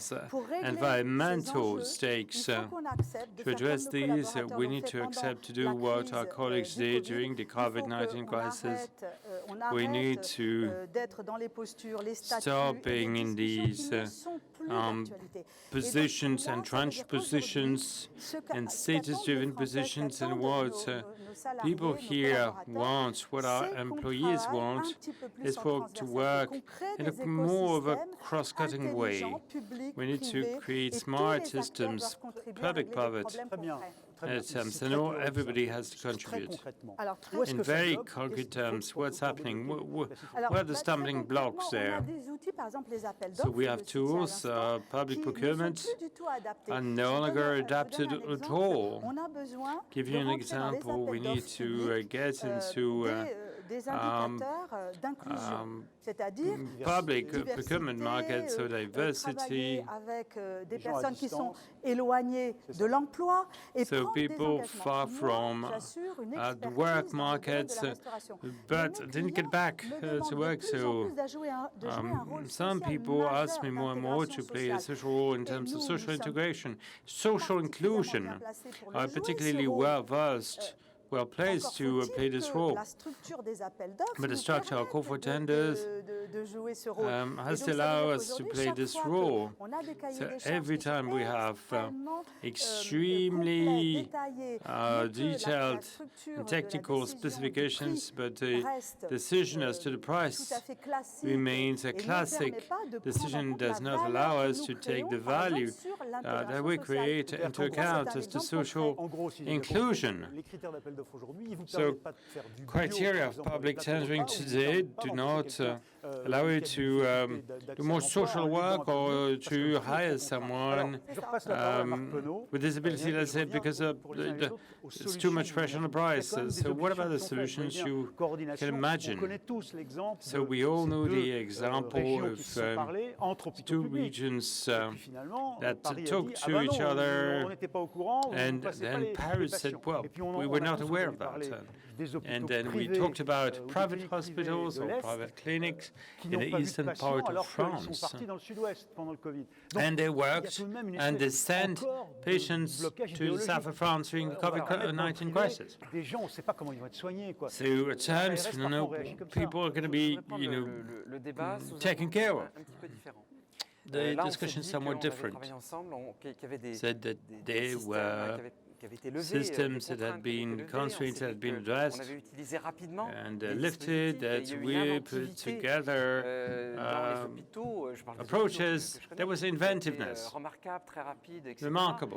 Speaker 6: tous.
Speaker 5: as
Speaker 6: Pour régler ces
Speaker 5: environmental
Speaker 6: enjeux,
Speaker 5: stakes.
Speaker 6: il faut qu'on accepte de
Speaker 5: To
Speaker 6: faire
Speaker 5: address
Speaker 6: comme nos
Speaker 5: these,
Speaker 6: collaborateurs
Speaker 5: we
Speaker 6: l'ont
Speaker 5: need
Speaker 6: fait
Speaker 5: to
Speaker 6: pendant
Speaker 5: accept to do
Speaker 6: la
Speaker 5: what
Speaker 6: crise,
Speaker 5: our colleagues
Speaker 6: du
Speaker 5: did
Speaker 6: Covid.
Speaker 5: during the
Speaker 6: Il faut
Speaker 5: COVID-19
Speaker 6: qu'on
Speaker 5: crisis.
Speaker 6: on
Speaker 5: We need
Speaker 6: arrête,
Speaker 5: to
Speaker 6: d'être dans les postures, les statuts
Speaker 5: stop
Speaker 6: et des
Speaker 5: being in
Speaker 6: discussions qui
Speaker 5: these
Speaker 6: ne sont plus d'actualité. Et donc,
Speaker 5: positions
Speaker 6: là,
Speaker 5: and
Speaker 6: ça veut
Speaker 5: tranche
Speaker 6: dire qu'aujourd'hui,
Speaker 5: positions
Speaker 6: ce
Speaker 5: and
Speaker 6: qu'attendent
Speaker 5: status-driven
Speaker 6: les Français,
Speaker 5: positions
Speaker 6: qu'attendent
Speaker 5: and what
Speaker 6: nos salariés,
Speaker 5: people
Speaker 6: nos
Speaker 5: here
Speaker 6: collaborateurs,
Speaker 5: want, what our
Speaker 6: c'est qu'on
Speaker 5: employees
Speaker 6: travaille
Speaker 5: want,
Speaker 6: un petit peu plus
Speaker 5: is
Speaker 6: en
Speaker 5: for to
Speaker 6: transversalité,
Speaker 5: work
Speaker 6: qu'on crée
Speaker 5: in
Speaker 6: des
Speaker 5: a more of a
Speaker 6: écosystèmes
Speaker 5: cross-cutting way.
Speaker 6: intelligents, publics,
Speaker 5: We need to
Speaker 6: privés,
Speaker 5: create
Speaker 6: et
Speaker 5: smart
Speaker 6: tous les acteurs
Speaker 5: systems,
Speaker 6: doived contribuer à
Speaker 5: public,
Speaker 6: régler les
Speaker 5: private,
Speaker 6: problèmes
Speaker 1: Très bien.
Speaker 6: concrets.
Speaker 1: Très bien.
Speaker 5: attempts,
Speaker 1: C'est
Speaker 5: and
Speaker 1: très
Speaker 5: all,
Speaker 1: théorique, ça.
Speaker 5: everybody has to
Speaker 1: Très
Speaker 5: contribute.
Speaker 1: concrètement.
Speaker 6: Alors,
Speaker 1: Où est-ce
Speaker 5: In
Speaker 1: que ça
Speaker 5: very
Speaker 1: bloque?
Speaker 5: concrete
Speaker 1: Qu'est-ce qu'il
Speaker 5: terms,
Speaker 1: faut
Speaker 5: what's
Speaker 1: pour
Speaker 5: happening?
Speaker 1: débloquer la situation?
Speaker 6: Alors,
Speaker 5: What are the
Speaker 6: très
Speaker 5: stumbling blocks
Speaker 6: concrètement,
Speaker 5: there?
Speaker 6: On a des outils, par exemple les appels
Speaker 5: So
Speaker 6: d'offres,
Speaker 5: we
Speaker 6: je
Speaker 5: have
Speaker 6: le citais à
Speaker 5: tools,
Speaker 6: l'instant,
Speaker 5: public
Speaker 6: qui
Speaker 5: procurement,
Speaker 6: ne sont plus du tout adaptés.
Speaker 5: are
Speaker 6: Je
Speaker 5: no
Speaker 6: donne
Speaker 5: longer
Speaker 6: un
Speaker 5: adapted
Speaker 6: exemple.
Speaker 5: at all.
Speaker 6: On a besoin
Speaker 5: Give
Speaker 6: de
Speaker 5: you an
Speaker 6: rentrer dans les
Speaker 5: example,
Speaker 6: appels
Speaker 5: we need
Speaker 6: d'offres
Speaker 5: to
Speaker 6: publics,
Speaker 5: get into
Speaker 6: des indicateurs d'inclusion, c'est-à-dire
Speaker 5: public
Speaker 6: diversité,
Speaker 5: procurement market, so diversity,
Speaker 6: travailler avec des
Speaker 1: gens à
Speaker 6: personnes qui sont
Speaker 1: distance.
Speaker 6: éloignées de l'emploi et
Speaker 5: So
Speaker 6: prendre des
Speaker 5: people
Speaker 6: engagements.
Speaker 5: far
Speaker 6: Moi,
Speaker 5: from
Speaker 6: j'assure une
Speaker 5: the
Speaker 6: expertise
Speaker 5: work
Speaker 6: dans le domaine de
Speaker 5: markets,
Speaker 6: la restauration.
Speaker 5: but
Speaker 6: Mais
Speaker 5: didn't get
Speaker 6: mes
Speaker 5: back
Speaker 6: clients me
Speaker 5: to
Speaker 6: demandent
Speaker 5: work.
Speaker 6: de plus en
Speaker 5: So
Speaker 6: plus de jouer un rôle
Speaker 5: some
Speaker 6: social
Speaker 5: people ask me
Speaker 6: majeur
Speaker 5: more and more to play a
Speaker 6: d'intégration
Speaker 5: social role in
Speaker 6: sociale.
Speaker 5: terms
Speaker 6: Et
Speaker 5: of
Speaker 6: nous,
Speaker 5: social
Speaker 6: nous sommes
Speaker 5: integration. Social
Speaker 6: particulièrement
Speaker 5: inclusion
Speaker 6: bien placés pour le
Speaker 5: are
Speaker 6: jouer,
Speaker 5: particularly
Speaker 6: ce rôle.
Speaker 5: well versed, well placed
Speaker 6: Encore
Speaker 5: to
Speaker 6: faut-il
Speaker 5: play this
Speaker 6: que
Speaker 5: role.
Speaker 6: la structure des appels d'offres
Speaker 5: But the
Speaker 6: nous
Speaker 5: structure, our call for
Speaker 6: permette
Speaker 5: tenders,
Speaker 6: de jouer ce rôle. Et
Speaker 5: has
Speaker 6: donc,
Speaker 5: to
Speaker 6: ça veut
Speaker 5: allow
Speaker 6: dire
Speaker 5: us to
Speaker 6: qu'aujourd'hui,
Speaker 5: play
Speaker 6: chaque
Speaker 5: this
Speaker 6: fois
Speaker 5: role.
Speaker 6: qu'on a des cahiers
Speaker 5: So
Speaker 6: des charges
Speaker 5: every
Speaker 6: qui sont
Speaker 5: time we have
Speaker 6: extrêmement,
Speaker 5: extremely
Speaker 6: complets, détaillés, mais que la
Speaker 5: detailed
Speaker 6: structure de la
Speaker 5: technical
Speaker 6: décision du
Speaker 5: specifications,
Speaker 6: prix
Speaker 5: but the
Speaker 6: reste,
Speaker 5: decision as to the
Speaker 6: tout à
Speaker 5: price
Speaker 6: fait classique
Speaker 5: remains a
Speaker 6: et ne
Speaker 5: classic
Speaker 6: permet pas de prendre en
Speaker 5: decision,
Speaker 6: compte
Speaker 5: does
Speaker 6: la
Speaker 5: not
Speaker 6: valeur
Speaker 5: allow
Speaker 6: que
Speaker 5: us
Speaker 6: nous
Speaker 5: to take
Speaker 6: créons,
Speaker 5: the
Speaker 6: par exemple,
Speaker 5: value
Speaker 6: sur
Speaker 5: that
Speaker 6: l'intégration
Speaker 5: we
Speaker 6: sociale.
Speaker 5: create
Speaker 1: C'est-à-dire
Speaker 5: into
Speaker 1: qu'en gros,
Speaker 5: account
Speaker 6: c'est un
Speaker 5: as the
Speaker 6: exemple
Speaker 5: social
Speaker 1: En gros, si j'ai bien
Speaker 5: inclusion.
Speaker 1: compris, les critères d'appel d'offres aujourd'hui, ils vous
Speaker 5: So,
Speaker 1: permettent pas de faire du bio,
Speaker 5: criteria
Speaker 1: par
Speaker 5: of
Speaker 1: exemple,
Speaker 5: public
Speaker 1: sur les plateaux
Speaker 5: tendering
Speaker 1: repas, ou vous
Speaker 5: today
Speaker 1: permettent pas
Speaker 5: do
Speaker 1: d'embaucher
Speaker 5: not
Speaker 1: quelqu'un,
Speaker 5: allow you
Speaker 1: qui a
Speaker 5: to
Speaker 1: des difficultés d'accès
Speaker 5: do
Speaker 1: à
Speaker 5: more
Speaker 1: l'emploi
Speaker 5: social
Speaker 1: en
Speaker 5: work
Speaker 1: livrant un peu
Speaker 5: or
Speaker 1: mieux, parce que
Speaker 5: to
Speaker 1: le prix
Speaker 5: hire
Speaker 1: est
Speaker 5: someone
Speaker 1: Alors, je repasse la parole à Marc Penaud.
Speaker 5: with disability, let's say, because
Speaker 1: pour les uns et les autres, aux
Speaker 5: it's too much
Speaker 1: solutions
Speaker 5: pressure on the
Speaker 1: que vous avez.
Speaker 5: price.
Speaker 1: Il y a quand même des
Speaker 5: So what about the
Speaker 1: objections qui sont faites.
Speaker 5: solutions
Speaker 1: Vous voyez bien,
Speaker 5: you
Speaker 1: coordination,
Speaker 5: can
Speaker 1: on
Speaker 5: imagine?
Speaker 1: connaît tous l'exemple
Speaker 5: So
Speaker 1: de
Speaker 5: we all
Speaker 1: ces
Speaker 5: know
Speaker 1: deux,
Speaker 5: the example
Speaker 1: régions qui
Speaker 5: of
Speaker 1: se sont parlé entre hôpitaux
Speaker 5: two
Speaker 1: publics.
Speaker 5: regions
Speaker 1: Et puis finalement,
Speaker 5: that
Speaker 1: Paris a
Speaker 5: talk
Speaker 1: dit,
Speaker 5: to
Speaker 1: ah bah
Speaker 5: each
Speaker 1: non,
Speaker 5: other,
Speaker 1: on n'était pas au courant, vous
Speaker 5: and
Speaker 1: ne passez pas
Speaker 5: then
Speaker 1: les
Speaker 5: Paris said,
Speaker 1: patients.
Speaker 5: well,
Speaker 1: Et puis
Speaker 5: we
Speaker 1: on
Speaker 5: were
Speaker 1: a
Speaker 5: not
Speaker 1: tous
Speaker 5: aware
Speaker 1: entendu
Speaker 5: of
Speaker 1: parler
Speaker 5: that.
Speaker 1: des hôpitaux
Speaker 5: And then we
Speaker 1: privés,
Speaker 5: talked about
Speaker 1: ou des
Speaker 5: private
Speaker 1: cliniques privées
Speaker 5: hospitals
Speaker 1: de
Speaker 5: or
Speaker 1: l'Est,
Speaker 5: private clinics
Speaker 1: qui
Speaker 5: in
Speaker 1: n'ont
Speaker 5: the
Speaker 1: pas vu de
Speaker 5: eastern
Speaker 1: patients
Speaker 5: part of
Speaker 1: alors qu'ils sont
Speaker 5: France.
Speaker 1: partis dans le sud-ouest pendant le Covid. Donc,
Speaker 5: And they
Speaker 1: il y a
Speaker 5: worked
Speaker 1: tout de même une
Speaker 5: and they
Speaker 1: espèce
Speaker 5: sent
Speaker 1: encore de
Speaker 5: patients
Speaker 1: blocage
Speaker 5: to the
Speaker 1: idéologique.
Speaker 5: south of France during the
Speaker 1: On va leur mettre dans le
Speaker 5: COVID-19
Speaker 1: privé
Speaker 5: crisis.
Speaker 1: des gens, on ne sait pas comment ils vont être soignés. Quoi.
Speaker 5: So at times,
Speaker 1: ARS,
Speaker 5: you
Speaker 1: parfois,
Speaker 5: know,
Speaker 1: on réagit comme ça.
Speaker 5: people are going to
Speaker 3: Je
Speaker 5: be,
Speaker 3: voudrais prendre
Speaker 5: you know,
Speaker 3: le débat sous
Speaker 5: taken
Speaker 3: un
Speaker 5: care
Speaker 3: angle
Speaker 5: of.
Speaker 3: un petit peu différent.
Speaker 5: the
Speaker 3: Là, on s'est
Speaker 5: discussion
Speaker 3: dit
Speaker 5: somewhat
Speaker 3: qu'on avait
Speaker 5: different.
Speaker 3: travaillé ensemble, qu'il y avait des
Speaker 5: Said that there
Speaker 3: systèmes
Speaker 5: were
Speaker 3: qui avaient été levés,
Speaker 5: systems
Speaker 3: des
Speaker 5: that had
Speaker 3: contraintes qui avaient
Speaker 5: been,
Speaker 3: été levées.
Speaker 5: constraints
Speaker 3: On
Speaker 5: that
Speaker 3: s'est
Speaker 5: had
Speaker 3: dit
Speaker 5: been
Speaker 3: qu'on
Speaker 5: addressed
Speaker 3: avait utilisé rapidement
Speaker 5: and
Speaker 3: des
Speaker 5: lifted,
Speaker 3: dispositifs, et il y
Speaker 5: that
Speaker 3: a eu une
Speaker 5: we put
Speaker 3: inventivité,
Speaker 5: together
Speaker 3: dans les hôpitaux. Je parle des
Speaker 5: approaches.
Speaker 3: hôpitaux que je connais,
Speaker 5: There was
Speaker 3: qui a été,
Speaker 5: inventiveness,
Speaker 3: remarquable, très rapide, etc.
Speaker 5: remarkable,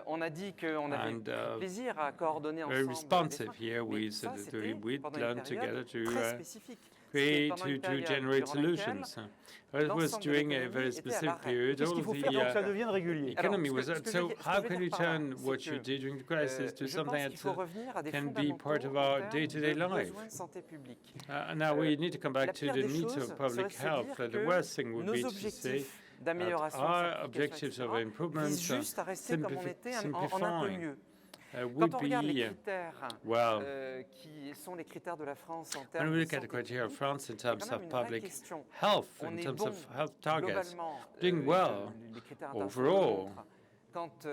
Speaker 3: On a dit qu'on avait
Speaker 5: and
Speaker 3: pris plaisir à coordonner
Speaker 5: very
Speaker 3: ensemble
Speaker 5: responsive.
Speaker 3: des
Speaker 5: Here
Speaker 3: soins, mais
Speaker 5: we
Speaker 3: ça,
Speaker 5: said that
Speaker 3: c'était
Speaker 5: we
Speaker 3: pendant
Speaker 5: learned
Speaker 3: une
Speaker 5: together
Speaker 3: période
Speaker 5: to
Speaker 3: très spécifique.
Speaker 5: create,
Speaker 3: Pendant une
Speaker 5: to
Speaker 3: période
Speaker 5: generate
Speaker 3: durant laquelle
Speaker 5: solutions. It was
Speaker 3: l'ensemble de
Speaker 5: during a
Speaker 3: l'économie
Speaker 5: very
Speaker 3: était à
Speaker 5: specific
Speaker 3: l'arrêt.
Speaker 5: period.
Speaker 1: Qu'est-ce
Speaker 5: All
Speaker 1: qu'il faut
Speaker 5: of
Speaker 1: faire pour que ça
Speaker 5: the
Speaker 1: devienne régulier?
Speaker 5: economy
Speaker 3: Alors,
Speaker 5: was
Speaker 3: ce que
Speaker 5: up.
Speaker 3: je
Speaker 5: So
Speaker 3: veux
Speaker 5: how
Speaker 3: dire
Speaker 5: can you
Speaker 3: par là,
Speaker 5: turn
Speaker 3: c'est
Speaker 5: what
Speaker 3: que,
Speaker 5: you did during the crisis to
Speaker 3: je
Speaker 5: something
Speaker 3: pense qu'il faut
Speaker 5: that
Speaker 3: revenir à des
Speaker 5: can be
Speaker 3: fondamentaux
Speaker 5: part of
Speaker 3: en
Speaker 5: our
Speaker 3: termes
Speaker 5: day-to-day
Speaker 3: de
Speaker 5: life?
Speaker 3: besoins de santé publique.
Speaker 5: Now we need to come
Speaker 3: La
Speaker 5: back to
Speaker 3: pire
Speaker 5: the
Speaker 3: des
Speaker 5: needs
Speaker 3: choses
Speaker 5: of public
Speaker 3: serait de se
Speaker 5: health.
Speaker 3: dire
Speaker 5: The worst thing
Speaker 3: que
Speaker 5: would
Speaker 3: nos
Speaker 5: be to say
Speaker 3: objectifs
Speaker 5: that
Speaker 3: d'amélioration,
Speaker 5: our
Speaker 3: simplification,
Speaker 5: objectives of
Speaker 3: etc.,
Speaker 5: improvement,
Speaker 3: visent juste à rester comme on était en un peu
Speaker 5: simplifying,
Speaker 3: mieux.
Speaker 5: would
Speaker 3: Quand on regarde les
Speaker 5: be,
Speaker 3: critères
Speaker 5: well,
Speaker 3: qui sont les critères de la France en
Speaker 5: when
Speaker 3: termes
Speaker 5: we
Speaker 3: de
Speaker 5: look at the
Speaker 3: santé
Speaker 5: criteria of
Speaker 3: publique,
Speaker 5: France in
Speaker 3: il y a
Speaker 5: terms
Speaker 3: quand même
Speaker 5: of
Speaker 3: une vraie
Speaker 5: public
Speaker 3: question.
Speaker 5: health,
Speaker 3: On
Speaker 5: in
Speaker 3: est
Speaker 5: terms
Speaker 3: bon
Speaker 5: of health targets,
Speaker 3: globalement,
Speaker 5: doing well
Speaker 3: les critères internationaux
Speaker 5: overall.
Speaker 3: montrent quand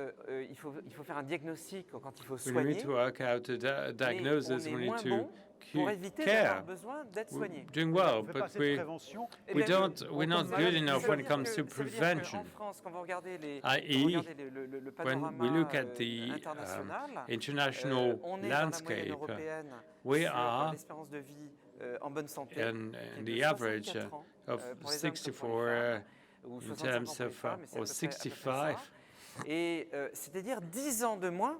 Speaker 3: il faut faire un diagnostic, quand il faut
Speaker 5: We need
Speaker 3: soigner,
Speaker 5: to work out a diagnosis,
Speaker 3: mais on
Speaker 5: we
Speaker 3: est
Speaker 5: need
Speaker 3: moins
Speaker 5: to
Speaker 3: bon pour éviter d'avoir
Speaker 5: care.
Speaker 3: besoin d'être soigné.
Speaker 5: We're doing
Speaker 1: On
Speaker 5: well,
Speaker 1: fait pas
Speaker 5: but
Speaker 1: assez de prévention.
Speaker 3: Eh
Speaker 5: we're
Speaker 3: bien,
Speaker 5: not
Speaker 3: ça
Speaker 5: good
Speaker 3: veut
Speaker 5: enough
Speaker 3: dire
Speaker 5: when it comes to
Speaker 3: ça veut dire
Speaker 5: prevention.
Speaker 3: qu'en France, quand vous regardez
Speaker 5: i.e.,
Speaker 3: le
Speaker 5: when
Speaker 3: panorama
Speaker 5: we look at the
Speaker 3: international,
Speaker 5: international
Speaker 3: on est dans la moyenne
Speaker 5: landscape,
Speaker 3: européenne
Speaker 5: we
Speaker 3: sur
Speaker 5: are
Speaker 3: l'espérance de vie en bonne santé,
Speaker 5: in
Speaker 3: qui est
Speaker 5: the
Speaker 3: de
Speaker 5: average
Speaker 3: 64 ans,
Speaker 5: of
Speaker 3: pour les hommes comme pour
Speaker 5: 64
Speaker 3: les femmes, ou
Speaker 5: in
Speaker 3: 65 ans
Speaker 5: terms
Speaker 3: pour les
Speaker 5: of,
Speaker 3: femmes, mais c'est
Speaker 5: or
Speaker 3: à peu près
Speaker 5: 65.
Speaker 3: ça. Et c'est-à-dire 10 ans de moins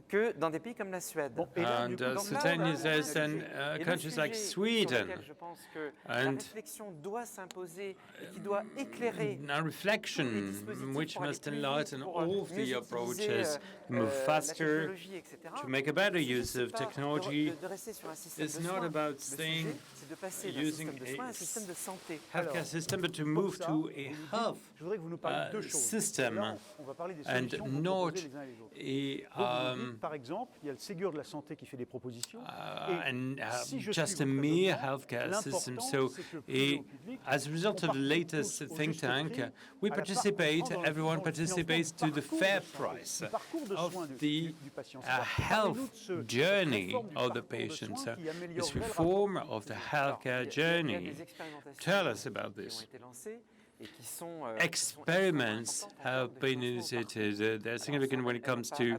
Speaker 3: que dans des pays comme la Suède.
Speaker 1: Bon, et là, du
Speaker 5: And
Speaker 1: coup, donc là,
Speaker 5: certain
Speaker 1: on a-
Speaker 5: is less than
Speaker 3: Et le
Speaker 5: countries like
Speaker 3: sujet
Speaker 5: Sweden.
Speaker 3: sur lequel je pense que la
Speaker 5: And
Speaker 3: réflexion doit s'imposer et qui doit éclairer
Speaker 5: a reflection which must enlighten all of the approaches to move faster, to make a better use of technology. It's not about staying using a healthcare system, but to move to a health
Speaker 1: Je voudrais que vous nous parliez de deux choses.
Speaker 5: system
Speaker 1: Là, on va parler des
Speaker 5: and
Speaker 1: solutions que vous
Speaker 5: not
Speaker 1: proposez les uns et les autres.
Speaker 5: a
Speaker 1: Vous dites, par exemple, il y a le Ségur de la santé qui fait des propositions.
Speaker 5: and
Speaker 1: si je
Speaker 5: just
Speaker 1: suis
Speaker 5: a
Speaker 1: votre
Speaker 5: mere
Speaker 1: raisonnement,
Speaker 5: healthcare system.
Speaker 1: l'important,
Speaker 5: So,
Speaker 1: c'est que le privé au public,
Speaker 5: as a result of the latest
Speaker 1: au
Speaker 5: think
Speaker 1: juste
Speaker 5: tank,
Speaker 1: prix,
Speaker 5: we
Speaker 1: à la
Speaker 5: participate,
Speaker 1: dans le
Speaker 5: everyone participates to the
Speaker 1: parcours
Speaker 5: fair
Speaker 1: de soins,
Speaker 5: price
Speaker 1: du parcours de
Speaker 5: of
Speaker 1: soins
Speaker 5: the
Speaker 1: du patient.
Speaker 5: health
Speaker 1: Parlez-nous de cette
Speaker 5: journey
Speaker 1: réforme du
Speaker 5: of the
Speaker 1: parcours de
Speaker 5: patient.
Speaker 1: soins
Speaker 5: So,
Speaker 1: qui améliorerait
Speaker 5: this
Speaker 1: le rapport
Speaker 5: reform of the healthcare
Speaker 3: Il y a
Speaker 5: journey.
Speaker 3: des expérimentations
Speaker 5: Tell us about
Speaker 3: qui ont
Speaker 5: this.
Speaker 3: été lancées et qui sont
Speaker 5: Experiments have been initiated. They're significant when it comes to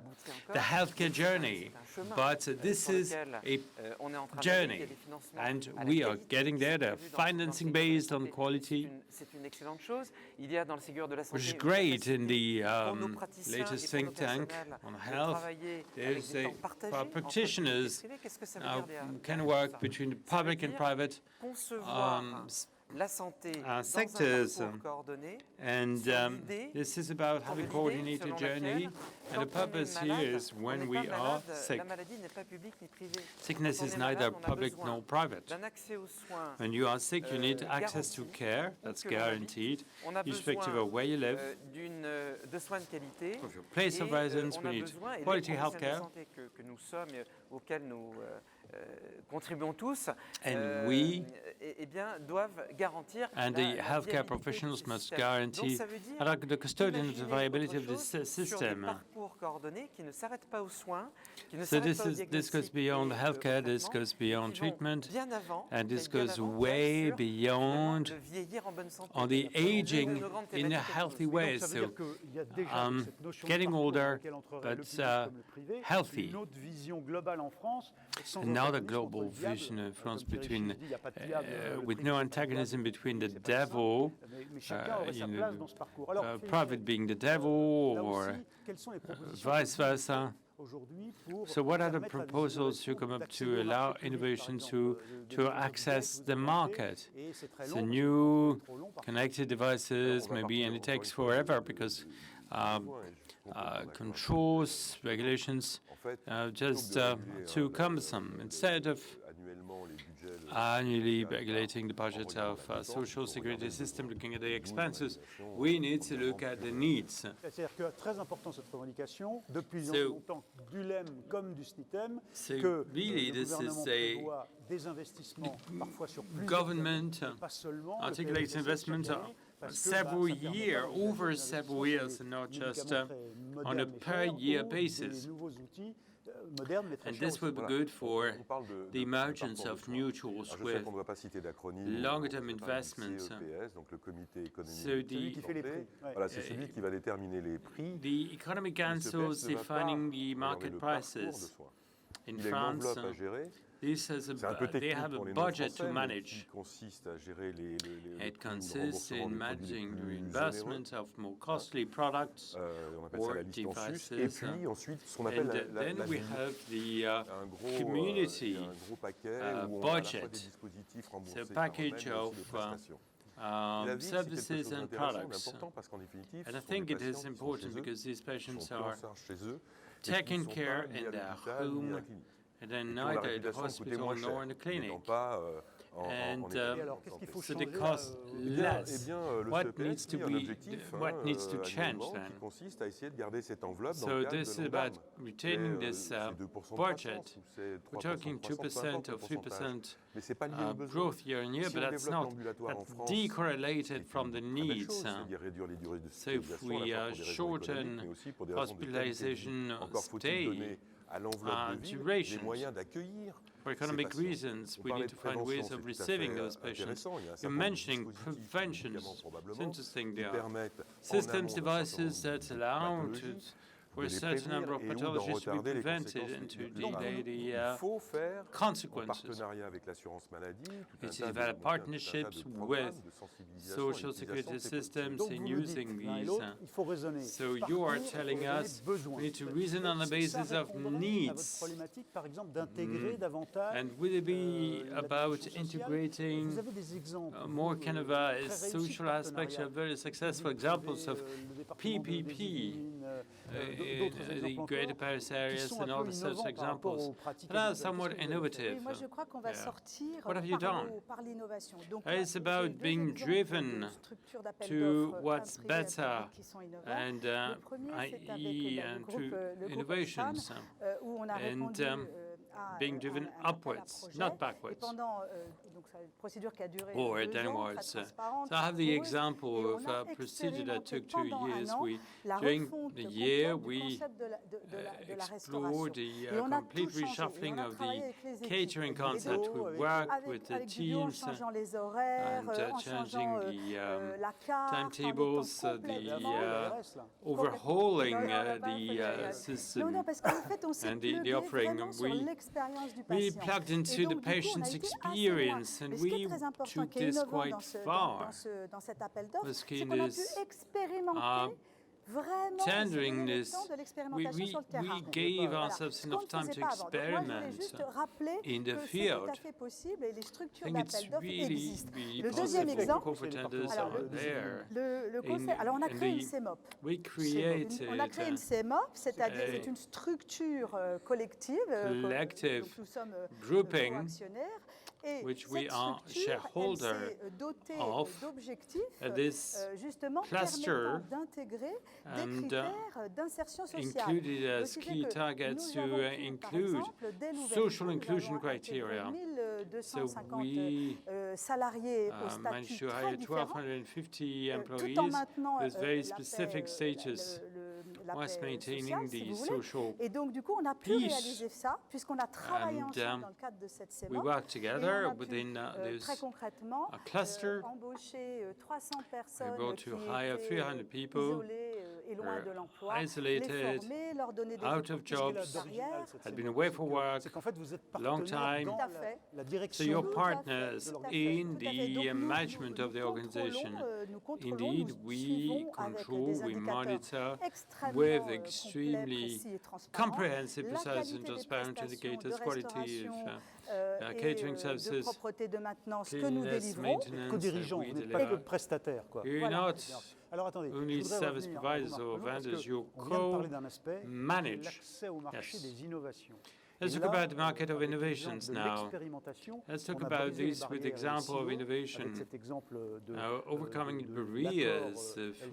Speaker 5: the healthcare journey, but this is a journey, and we are getting there. They're financing based on quality,
Speaker 3: C'est une excellente chose. Il y a dans le Ségur de la santé
Speaker 5: which is
Speaker 3: une
Speaker 5: great
Speaker 3: capacité
Speaker 5: in the
Speaker 3: pour nos praticiens
Speaker 5: latest
Speaker 3: et pour nos
Speaker 5: think tank
Speaker 3: personnels
Speaker 5: on
Speaker 3: de
Speaker 5: health.
Speaker 3: travailler avec
Speaker 5: There's
Speaker 3: des
Speaker 5: a
Speaker 3: temps partagés
Speaker 5: for
Speaker 3: entre
Speaker 5: practitioners
Speaker 3: public et privé. Qu'est-ce que ça veut dire derrière
Speaker 5: can
Speaker 3: ça?
Speaker 5: work between the public and private
Speaker 3: Concevoir la santé dans
Speaker 5: sectors,
Speaker 3: un parcours coordonné.
Speaker 5: and this is about having coordinated journey. And the purpose here is when we are sick.
Speaker 3: La maladie n'est pas publique ni privée.
Speaker 5: Sickness
Speaker 3: Quand on
Speaker 5: is
Speaker 3: est
Speaker 5: neither
Speaker 3: malade, on a
Speaker 5: public
Speaker 3: besoin
Speaker 5: nor private.
Speaker 3: d'un accès aux soins.
Speaker 5: When you are sick, you need access to
Speaker 3: garanti,
Speaker 5: care
Speaker 3: où
Speaker 5: that's
Speaker 3: que l'on habite.
Speaker 5: guaranteed,
Speaker 3: On a
Speaker 5: irrespective
Speaker 3: besoin
Speaker 5: of where you live,
Speaker 3: de soins de qualité.
Speaker 5: of your place of
Speaker 3: Et,
Speaker 5: residence.
Speaker 3: on
Speaker 5: We
Speaker 3: a
Speaker 5: need
Speaker 3: besoin, et les
Speaker 5: quality
Speaker 3: professionnels de
Speaker 5: healthcare,
Speaker 3: santé que nous sommes, auxquels nous contribuons tous,
Speaker 5: and we
Speaker 3: eh bien, doivent garantir
Speaker 5: and
Speaker 3: la
Speaker 5: the
Speaker 3: viabilité
Speaker 5: healthcare
Speaker 3: de
Speaker 5: professionals
Speaker 3: ce
Speaker 5: must
Speaker 3: système.
Speaker 5: guarantee
Speaker 3: Donc, ça veut dire
Speaker 5: are the custodian of the
Speaker 3: imaginer
Speaker 5: viability of
Speaker 3: autre
Speaker 5: this
Speaker 3: chose sur des
Speaker 5: system.
Speaker 3: parcours coordonnés qui ne s'arrêtent pas aux soins, qui ne
Speaker 5: So
Speaker 3: s'arrêtent pas au
Speaker 5: this goes
Speaker 3: diagnostic
Speaker 5: beyond
Speaker 3: et
Speaker 5: healthcare,
Speaker 3: au
Speaker 5: this
Speaker 3: traitement,
Speaker 5: goes beyond
Speaker 3: qui vont
Speaker 5: treatment,
Speaker 3: bien avant,
Speaker 5: and this
Speaker 3: bien
Speaker 5: goes
Speaker 3: avant,
Speaker 5: way
Speaker 3: sur,
Speaker 5: beyond
Speaker 3: de vieillir en bonne santé.
Speaker 5: on the
Speaker 3: C'est une de
Speaker 5: aging
Speaker 3: nos grandes
Speaker 5: in a
Speaker 3: thématiques
Speaker 5: healthy
Speaker 3: actuelles.
Speaker 5: way.
Speaker 1: Ça veut
Speaker 5: So
Speaker 1: dire qu'il y a déjà cette notion de
Speaker 5: getting
Speaker 1: parcours dans
Speaker 5: older,
Speaker 1: lequel entrerait le
Speaker 5: but,
Speaker 1: public comme le privé,
Speaker 5: healthy.
Speaker 1: une autre vision globale en France, sans
Speaker 5: And now the
Speaker 1: antagonisme
Speaker 5: global
Speaker 1: entre le diable,
Speaker 5: vision of France
Speaker 1: comme Thierry
Speaker 5: between,
Speaker 1: Chiche dit, il y a pas de diable, le
Speaker 5: with
Speaker 1: privé,
Speaker 5: no
Speaker 1: c'est pas le diable,
Speaker 5: antagonism between the
Speaker 1: c'est pas ça.
Speaker 5: devil,
Speaker 1: Mais chacun aurait sa
Speaker 5: you
Speaker 1: place
Speaker 5: know,
Speaker 1: dans ce parcours. Alors,
Speaker 5: private being the devil,
Speaker 1: là
Speaker 5: or
Speaker 1: aussi, quelles sont les propositions
Speaker 5: vice versa.
Speaker 1: aujourd'hui pour
Speaker 5: So what are the
Speaker 1: permettre à des
Speaker 5: proposals to
Speaker 1: innovations
Speaker 5: come up
Speaker 1: d'accéder
Speaker 5: to
Speaker 1: au
Speaker 5: allow
Speaker 1: marché public,
Speaker 5: innovation
Speaker 1: par
Speaker 5: to
Speaker 1: exemple, des
Speaker 5: to
Speaker 1: objets
Speaker 5: access
Speaker 1: que
Speaker 5: the
Speaker 1: vous
Speaker 5: market?
Speaker 1: inventez, et c'est très
Speaker 5: So
Speaker 1: long,
Speaker 5: new
Speaker 1: c'est trop long parfois.
Speaker 5: connected devices maybe, and it takes forever because controls, regulations just too cumbersome. Instead of annually regulating the budget of social security system, looking at the expenses, we need to look at the needs.
Speaker 1: C'est-à-dire que très important cette revendication, depuis
Speaker 5: So-
Speaker 1: longtemps, du LEM comme du SNITEM,
Speaker 5: So
Speaker 1: que
Speaker 5: really
Speaker 1: le
Speaker 5: this
Speaker 1: gouvernement
Speaker 5: is a
Speaker 1: prévoit des investissements parfois sur plusieurs
Speaker 5: government
Speaker 1: années, pas seulement le
Speaker 5: articulates
Speaker 1: PLFSS
Speaker 5: investments
Speaker 1: chaque année, parce que,
Speaker 5: several
Speaker 1: ça permet
Speaker 5: years,
Speaker 1: pas de
Speaker 5: over
Speaker 1: faire des
Speaker 5: several
Speaker 1: investissements
Speaker 5: years,
Speaker 1: sur
Speaker 5: and not
Speaker 1: des
Speaker 5: just
Speaker 1: médicaments très
Speaker 5: on a
Speaker 1: modernes et
Speaker 5: per
Speaker 1: chers,
Speaker 5: year
Speaker 1: ou
Speaker 5: basis.
Speaker 1: des nouveaux outils moderne, mais très
Speaker 5: And
Speaker 1: cher
Speaker 5: this
Speaker 1: aussi.
Speaker 5: will be good for
Speaker 7: On parle
Speaker 5: the emergence of new tools
Speaker 7: Je sais
Speaker 5: with
Speaker 7: qu'on ne doit pas citer d'acronyme.
Speaker 5: longer-term investments.
Speaker 7: CEPS, donc le comité économique.
Speaker 5: So
Speaker 1: Celui qui
Speaker 5: the
Speaker 1: fait les prix. Ouais.
Speaker 7: Voilà, c'est celui qui va déterminer les prix.
Speaker 5: Economic Council is defining the market prices. In
Speaker 7: Il a une
Speaker 5: France,
Speaker 7: enveloppe à gérer.
Speaker 5: this has
Speaker 7: C'est un peu
Speaker 5: they
Speaker 7: technique
Speaker 5: have a
Speaker 7: pour les
Speaker 5: budget to
Speaker 7: non-français, mais
Speaker 5: manage.
Speaker 7: qui consiste à gérer les
Speaker 5: It
Speaker 7: prix ou le
Speaker 5: consists
Speaker 7: remboursement
Speaker 5: in
Speaker 7: des produits
Speaker 5: managing the
Speaker 7: les plus
Speaker 5: reimbursement of more costly products.
Speaker 7: on appelle ça la
Speaker 5: or
Speaker 7: liste en sus. Et
Speaker 5: devices,
Speaker 7: puis ensuite, ce qu'on appelle
Speaker 5: And then
Speaker 7: la
Speaker 5: we
Speaker 7: vie.
Speaker 5: have the
Speaker 7: Un gros,
Speaker 5: community
Speaker 7: un gros paquet où on a à la fois
Speaker 5: budget.
Speaker 7: des dispositifs remboursés
Speaker 5: So
Speaker 7: par eux-mêmes,
Speaker 5: package
Speaker 7: mais aussi
Speaker 5: of,
Speaker 7: des prestations. La vie, c'est quelque
Speaker 5: services
Speaker 7: chose
Speaker 5: and
Speaker 7: d'intéressant,
Speaker 5: products.
Speaker 7: d'important, parce qu'en définitive,
Speaker 5: And I
Speaker 7: ce sont
Speaker 5: think
Speaker 7: des
Speaker 5: it
Speaker 7: patients
Speaker 5: is
Speaker 7: qui sont
Speaker 5: important
Speaker 7: chez eux,
Speaker 5: because these
Speaker 7: qui
Speaker 5: patients
Speaker 7: sont pris
Speaker 5: are
Speaker 7: en charge chez eux, et qui
Speaker 5: taken
Speaker 7: ne sont
Speaker 5: care
Speaker 7: pas ni
Speaker 5: in
Speaker 7: à
Speaker 5: their
Speaker 7: l'hôpital, ni à la
Speaker 5: home,
Speaker 7: clinique.
Speaker 5: and then
Speaker 7: Et qui ont la
Speaker 5: neither at the
Speaker 7: réputation de coûter
Speaker 5: hospital
Speaker 7: moins
Speaker 5: nor in
Speaker 7: cher,
Speaker 5: the clinic.
Speaker 7: n'étant pas en
Speaker 5: And,
Speaker 7: état
Speaker 1: Et
Speaker 7: de
Speaker 1: alors, qu'est-ce qu'il
Speaker 7: santé.
Speaker 1: faut
Speaker 5: So
Speaker 1: changer
Speaker 5: the cost
Speaker 7: Eh
Speaker 5: less.
Speaker 7: bien, le
Speaker 5: What
Speaker 7: CEPS
Speaker 5: needs to
Speaker 7: a un
Speaker 5: be-
Speaker 7: objectif
Speaker 5: what needs to change
Speaker 7: annuellement,
Speaker 5: then?
Speaker 7: qui consiste à essayer de garder cette enveloppe dans
Speaker 5: So
Speaker 7: le cadre
Speaker 5: this is
Speaker 7: de
Speaker 5: about
Speaker 7: l'Ondam.
Speaker 5: retaining this
Speaker 7: C'est 2% de
Speaker 5: budget.
Speaker 7: croissance, ou c'est 3%
Speaker 5: We're talking
Speaker 7: de croissance,
Speaker 5: 2%
Speaker 7: peu importe le
Speaker 5: or 3%
Speaker 7: pourcentage. Mais c'est pas lié aux besoins.
Speaker 5: growth year on year,
Speaker 7: Si
Speaker 5: but
Speaker 7: on
Speaker 5: that's
Speaker 7: développe
Speaker 5: not
Speaker 7: l'ambulatoire en
Speaker 5: that's
Speaker 7: France, c'est
Speaker 5: decorrelated
Speaker 7: une
Speaker 5: from the
Speaker 7: très belle
Speaker 5: needs.
Speaker 7: chose, c'est-à-dire réduire les durées de
Speaker 5: So if
Speaker 7: hospitalisation,
Speaker 5: we
Speaker 7: à la fois pour des raisons
Speaker 5: shorten
Speaker 7: économiques, mais aussi pour des raisons de qualité de vie.
Speaker 5: hospitalization
Speaker 7: Encore faut-il
Speaker 5: stay
Speaker 7: donner à l'enveloppe de vie
Speaker 5: durations.
Speaker 7: les moyens d'accueillir
Speaker 5: For economic
Speaker 7: ces patients.
Speaker 5: reasons,
Speaker 7: On
Speaker 5: we
Speaker 7: parlait
Speaker 5: need
Speaker 7: de
Speaker 5: to find
Speaker 7: prévention,
Speaker 5: ways
Speaker 7: c'est
Speaker 5: of
Speaker 7: tout à fait
Speaker 5: receiving those patients.
Speaker 7: intéressant. Il y a un
Speaker 5: You're
Speaker 7: certain nombre de
Speaker 5: mentioning
Speaker 7: dispositifs,
Speaker 5: preventions.
Speaker 7: médicaments
Speaker 5: It's
Speaker 7: probablement,
Speaker 5: interesting
Speaker 7: qui
Speaker 5: they are.
Speaker 7: permettent en
Speaker 5: Systems,
Speaker 7: amont d'un certain
Speaker 5: devices
Speaker 7: nombre
Speaker 5: that
Speaker 7: de
Speaker 5: allow
Speaker 7: pathologies
Speaker 5: for
Speaker 7: de
Speaker 5: a
Speaker 7: les
Speaker 5: certain number of
Speaker 7: prévenir et ou d'en
Speaker 5: pathologies to be
Speaker 7: retarder les
Speaker 5: prevented
Speaker 7: conséquences
Speaker 5: and to
Speaker 7: les plus
Speaker 5: delay
Speaker 7: graves.
Speaker 5: the
Speaker 7: Il faut faire en
Speaker 5: consequences.
Speaker 7: partenariat avec l'assurance maladie, tout un
Speaker 5: It
Speaker 7: tas
Speaker 5: is
Speaker 7: de-
Speaker 5: about
Speaker 7: tout un tas de
Speaker 5: partnerships
Speaker 7: programmes
Speaker 5: with
Speaker 7: de sensibilisation et
Speaker 5: social
Speaker 7: d'utilisation
Speaker 5: security
Speaker 7: de ces produits.
Speaker 5: systems
Speaker 1: Donc
Speaker 5: in
Speaker 1: vous le dites
Speaker 5: using
Speaker 1: l'un et
Speaker 5: these.
Speaker 1: l'autre, il faut raisonner.
Speaker 5: So
Speaker 1: par
Speaker 5: you are
Speaker 1: coût,
Speaker 5: telling
Speaker 1: il faut raisonner
Speaker 5: us
Speaker 1: besoin.
Speaker 5: we need to reason on the
Speaker 1: Est-ce que ça
Speaker 5: basis of
Speaker 1: répondrait à votre
Speaker 5: needs.
Speaker 1: problématique, par exemple, d'intégrer davantage
Speaker 5: And will it be
Speaker 1: la
Speaker 5: about
Speaker 1: dimension sociale?
Speaker 5: integrating
Speaker 1: Vous avez des exemples
Speaker 5: more kind of
Speaker 1: très réussis de
Speaker 5: social aspects? You have very successful examples of
Speaker 1: le département de- des
Speaker 5: PPP,
Speaker 1: Yvelines,
Speaker 5: in
Speaker 1: d'autres
Speaker 5: the
Speaker 1: exemples
Speaker 5: Greater
Speaker 1: encore,
Speaker 5: Paris
Speaker 1: qui
Speaker 5: areas
Speaker 1: sont
Speaker 5: and
Speaker 1: un
Speaker 5: all
Speaker 1: peu
Speaker 5: the such
Speaker 1: innovants par rapport aux
Speaker 5: examples
Speaker 1: pratiques
Speaker 5: that are
Speaker 1: habituelles.
Speaker 5: somewhat
Speaker 1: Qu'est-ce que vous avez fait?
Speaker 5: innovative.
Speaker 6: Oui, moi je crois qu'on va
Speaker 5: Yeah.
Speaker 6: sortir
Speaker 5: What have you done?
Speaker 6: par l'innovation. Donc,
Speaker 5: It's
Speaker 6: j'ai
Speaker 5: about
Speaker 6: deux
Speaker 5: being
Speaker 6: exemples
Speaker 5: driven
Speaker 6: de structures d'appel
Speaker 5: to
Speaker 6: d'offres,
Speaker 5: what's
Speaker 6: un privé, un public,
Speaker 5: better
Speaker 6: qui sont innovants.
Speaker 5: and
Speaker 6: Le premier, c'est avec
Speaker 5: i.e.
Speaker 6: le
Speaker 5: and
Speaker 6: groupe,
Speaker 5: to
Speaker 6: le groupe
Speaker 5: innovations
Speaker 6: Elsan, où on a
Speaker 5: and
Speaker 6: répondu à
Speaker 5: being driven
Speaker 6: un appel à
Speaker 5: upwards,
Speaker 6: projet.
Speaker 5: not
Speaker 6: Et
Speaker 5: backwards.
Speaker 6: pendant donc, c'est une procédure qui a duré
Speaker 5: Or
Speaker 6: 2 ans, très
Speaker 5: downwards.
Speaker 6: transparente,
Speaker 5: So I have the
Speaker 6: rigoureuse,
Speaker 5: example
Speaker 6: et
Speaker 5: of
Speaker 6: on a
Speaker 5: a procedure that took 2
Speaker 6: expérimenté pendant
Speaker 5: years.
Speaker 6: un an
Speaker 5: We,
Speaker 6: la
Speaker 5: during
Speaker 6: refonte
Speaker 5: the
Speaker 6: complète
Speaker 5: year,
Speaker 6: du
Speaker 5: we
Speaker 6: concept de la
Speaker 5: explored
Speaker 6: restauration.
Speaker 5: the
Speaker 6: Et on a
Speaker 5: complete
Speaker 6: tout changé, et
Speaker 5: reshuffling
Speaker 6: on a
Speaker 5: of
Speaker 6: travaillé
Speaker 5: the
Speaker 6: avec les équipes.
Speaker 5: catering
Speaker 6: Et
Speaker 5: concept.
Speaker 6: donc,
Speaker 5: We worked
Speaker 6: avec,
Speaker 5: with the
Speaker 6: avec Julien, en
Speaker 5: teams
Speaker 6: changeant les horaires,
Speaker 5: and
Speaker 6: en changeant
Speaker 5: changing the
Speaker 6: la carte, en
Speaker 5: timetables,
Speaker 6: étant
Speaker 5: the
Speaker 6: complètement
Speaker 5: overhauling
Speaker 6: complètement
Speaker 5: the system.
Speaker 6: Non, non, parce qu'en fait, on s'est
Speaker 5: and
Speaker 6: plugué
Speaker 5: the offering.
Speaker 6: vraiment sur l'expérience du
Speaker 5: We
Speaker 6: patient.
Speaker 5: plugged
Speaker 6: Et
Speaker 5: into
Speaker 6: donc,
Speaker 5: the
Speaker 6: du coup, on a
Speaker 5: patient's
Speaker 6: été assez loin.
Speaker 5: experience and
Speaker 6: Mais ce qui est
Speaker 5: we
Speaker 6: très important,
Speaker 5: took
Speaker 6: qui est
Speaker 5: this
Speaker 6: innovant
Speaker 5: quite
Speaker 6: dans
Speaker 5: far.
Speaker 6: dans cet appel d'offres,
Speaker 5: Parce
Speaker 6: c'est
Speaker 5: qu'il
Speaker 6: qu'on a pu
Speaker 5: is,
Speaker 6: expérimenter vraiment
Speaker 5: tendering
Speaker 6: le
Speaker 5: this,
Speaker 6: temps de
Speaker 5: we,
Speaker 6: l'expérimentation
Speaker 5: we,
Speaker 6: sur le terrain.
Speaker 5: we gave
Speaker 6: Voilà.
Speaker 5: ourselves
Speaker 6: Ce
Speaker 5: enough
Speaker 6: qu'on ne
Speaker 5: time
Speaker 6: faisait
Speaker 5: to
Speaker 6: pas avant. Donc, moi, je voulais
Speaker 5: experiment
Speaker 6: juste rappeler
Speaker 5: in the
Speaker 6: que c'est tout à
Speaker 5: field.
Speaker 6: fait possible et les structures
Speaker 5: I think it's
Speaker 6: d'appel d'offres
Speaker 5: really,
Speaker 6: existent.
Speaker 5: really
Speaker 6: Le deuxième
Speaker 5: possible.
Speaker 6: exemple,
Speaker 5: Co-pretenders
Speaker 6: alors,
Speaker 5: are there.
Speaker 6: le concept, alors on a
Speaker 5: in
Speaker 6: créé une
Speaker 5: the-
Speaker 6: CEMOP.
Speaker 5: We created
Speaker 6: On a créé une CEMOP, c'est-à-dire
Speaker 5: a
Speaker 6: c'est une structure collective,
Speaker 5: collective
Speaker 6: donc nous sommes
Speaker 5: grouping
Speaker 6: actionnaires, et
Speaker 5: which we
Speaker 6: cette
Speaker 5: are
Speaker 6: structure,
Speaker 5: shareholder
Speaker 6: elle s'est dotée
Speaker 5: of
Speaker 6: d'objectifs
Speaker 5: this
Speaker 6: justement
Speaker 5: cluster
Speaker 6: permettant d'intégrer des
Speaker 5: and,
Speaker 6: critères d'insertion sociale.
Speaker 5: included as
Speaker 6: Ce qui fait
Speaker 5: key
Speaker 6: que
Speaker 5: targets
Speaker 6: nous
Speaker 5: to
Speaker 6: avons pu, par
Speaker 5: include
Speaker 6: exemple, dès l'ouverture,
Speaker 5: social
Speaker 6: nous
Speaker 5: inclusion
Speaker 6: avons intégré
Speaker 5: criteria.
Speaker 6: 1250
Speaker 5: So we
Speaker 6: salariés au
Speaker 5: managed
Speaker 6: statut
Speaker 5: to
Speaker 6: très
Speaker 5: hire
Speaker 6: différent,
Speaker 5: 1250 employees
Speaker 6: tout en maintenant
Speaker 5: with very
Speaker 6: la
Speaker 5: specific
Speaker 6: paix,
Speaker 5: status,
Speaker 6: la
Speaker 5: whilst
Speaker 6: paix
Speaker 5: maintaining
Speaker 6: sociale, si
Speaker 5: the
Speaker 6: vous voulez.
Speaker 5: social
Speaker 6: Et donc, du coup, on a pu
Speaker 5: peace.
Speaker 6: réaliser ça, puisqu'on a travaillé
Speaker 5: And,
Speaker 6: ensemble dans le cadre de cette
Speaker 5: we
Speaker 6: CEMOP.
Speaker 5: worked
Speaker 6: Et on
Speaker 5: together
Speaker 6: a pu,
Speaker 5: within
Speaker 6: très
Speaker 5: this
Speaker 6: concrètement,
Speaker 5: cluster,
Speaker 6: embaucher 300 personnes
Speaker 5: able
Speaker 6: qui
Speaker 5: to hire
Speaker 6: étaient
Speaker 5: 300 people
Speaker 6: isolées et loin de l'emploi, les
Speaker 5: isolated,
Speaker 6: former, leur donner des
Speaker 5: out of jobs,
Speaker 6: carrière.
Speaker 5: had been away for work.
Speaker 1: C'est qu'en fait, vous êtes
Speaker 5: long
Speaker 1: partenaire
Speaker 5: time.
Speaker 1: dans
Speaker 6: Tout à fait.
Speaker 1: la
Speaker 5: So
Speaker 1: direction.
Speaker 5: you're
Speaker 6: Tout à fait,
Speaker 5: partners
Speaker 6: tout à fait,
Speaker 5: in
Speaker 6: tout à fait. Donc,
Speaker 5: the
Speaker 6: nous
Speaker 5: management of the organization.
Speaker 6: nous contrôlons,
Speaker 5: Indeed,
Speaker 6: nous
Speaker 5: we
Speaker 6: suivons avec
Speaker 5: control,
Speaker 6: des
Speaker 5: we
Speaker 6: indicateurs
Speaker 5: monitor
Speaker 6: extrêmement
Speaker 5: with
Speaker 6: complets,
Speaker 5: extremely
Speaker 6: précis et transparents,
Speaker 5: comprehensive,
Speaker 6: la
Speaker 5: precise
Speaker 6: qualité
Speaker 5: and
Speaker 6: des
Speaker 5: transparent
Speaker 6: prestations
Speaker 5: indicators,
Speaker 6: de
Speaker 5: quality of
Speaker 6: restauration, et
Speaker 5: catering
Speaker 6: de
Speaker 5: services,
Speaker 6: propreté de maintenance que nous
Speaker 5: cleanliness,
Speaker 6: délivrons.
Speaker 5: maintenance,
Speaker 1: Co-dirigeant,
Speaker 5: we
Speaker 1: vous n'êtes pas
Speaker 5: deliver.
Speaker 1: que prestataire, quoi.
Speaker 5: You're
Speaker 6: Voilà.
Speaker 5: not
Speaker 1: Alors attendez,
Speaker 5: only
Speaker 1: je voudrais
Speaker 5: service
Speaker 1: revenir
Speaker 5: providers
Speaker 1: à
Speaker 5: or
Speaker 1: Renaud, parce
Speaker 5: vendors,
Speaker 1: que
Speaker 5: you
Speaker 1: on vient de parler d'un aspect,
Speaker 5: co-manage.
Speaker 1: l'accès au marché
Speaker 5: Yes.
Speaker 1: des innovations.
Speaker 5: Let's
Speaker 1: Et
Speaker 5: talk
Speaker 1: là,
Speaker 5: about the market of
Speaker 1: avec
Speaker 5: innovations
Speaker 1: l'exemple de
Speaker 5: now.
Speaker 1: l'expérimentation,
Speaker 5: Let's talk
Speaker 1: on a
Speaker 5: about
Speaker 1: brisé les
Speaker 5: this with
Speaker 1: barrières
Speaker 5: example of
Speaker 1: LCO,
Speaker 5: innovation.
Speaker 1: avec cet exemple de,
Speaker 5: Overcoming
Speaker 1: de
Speaker 5: barriers
Speaker 1: l'accord,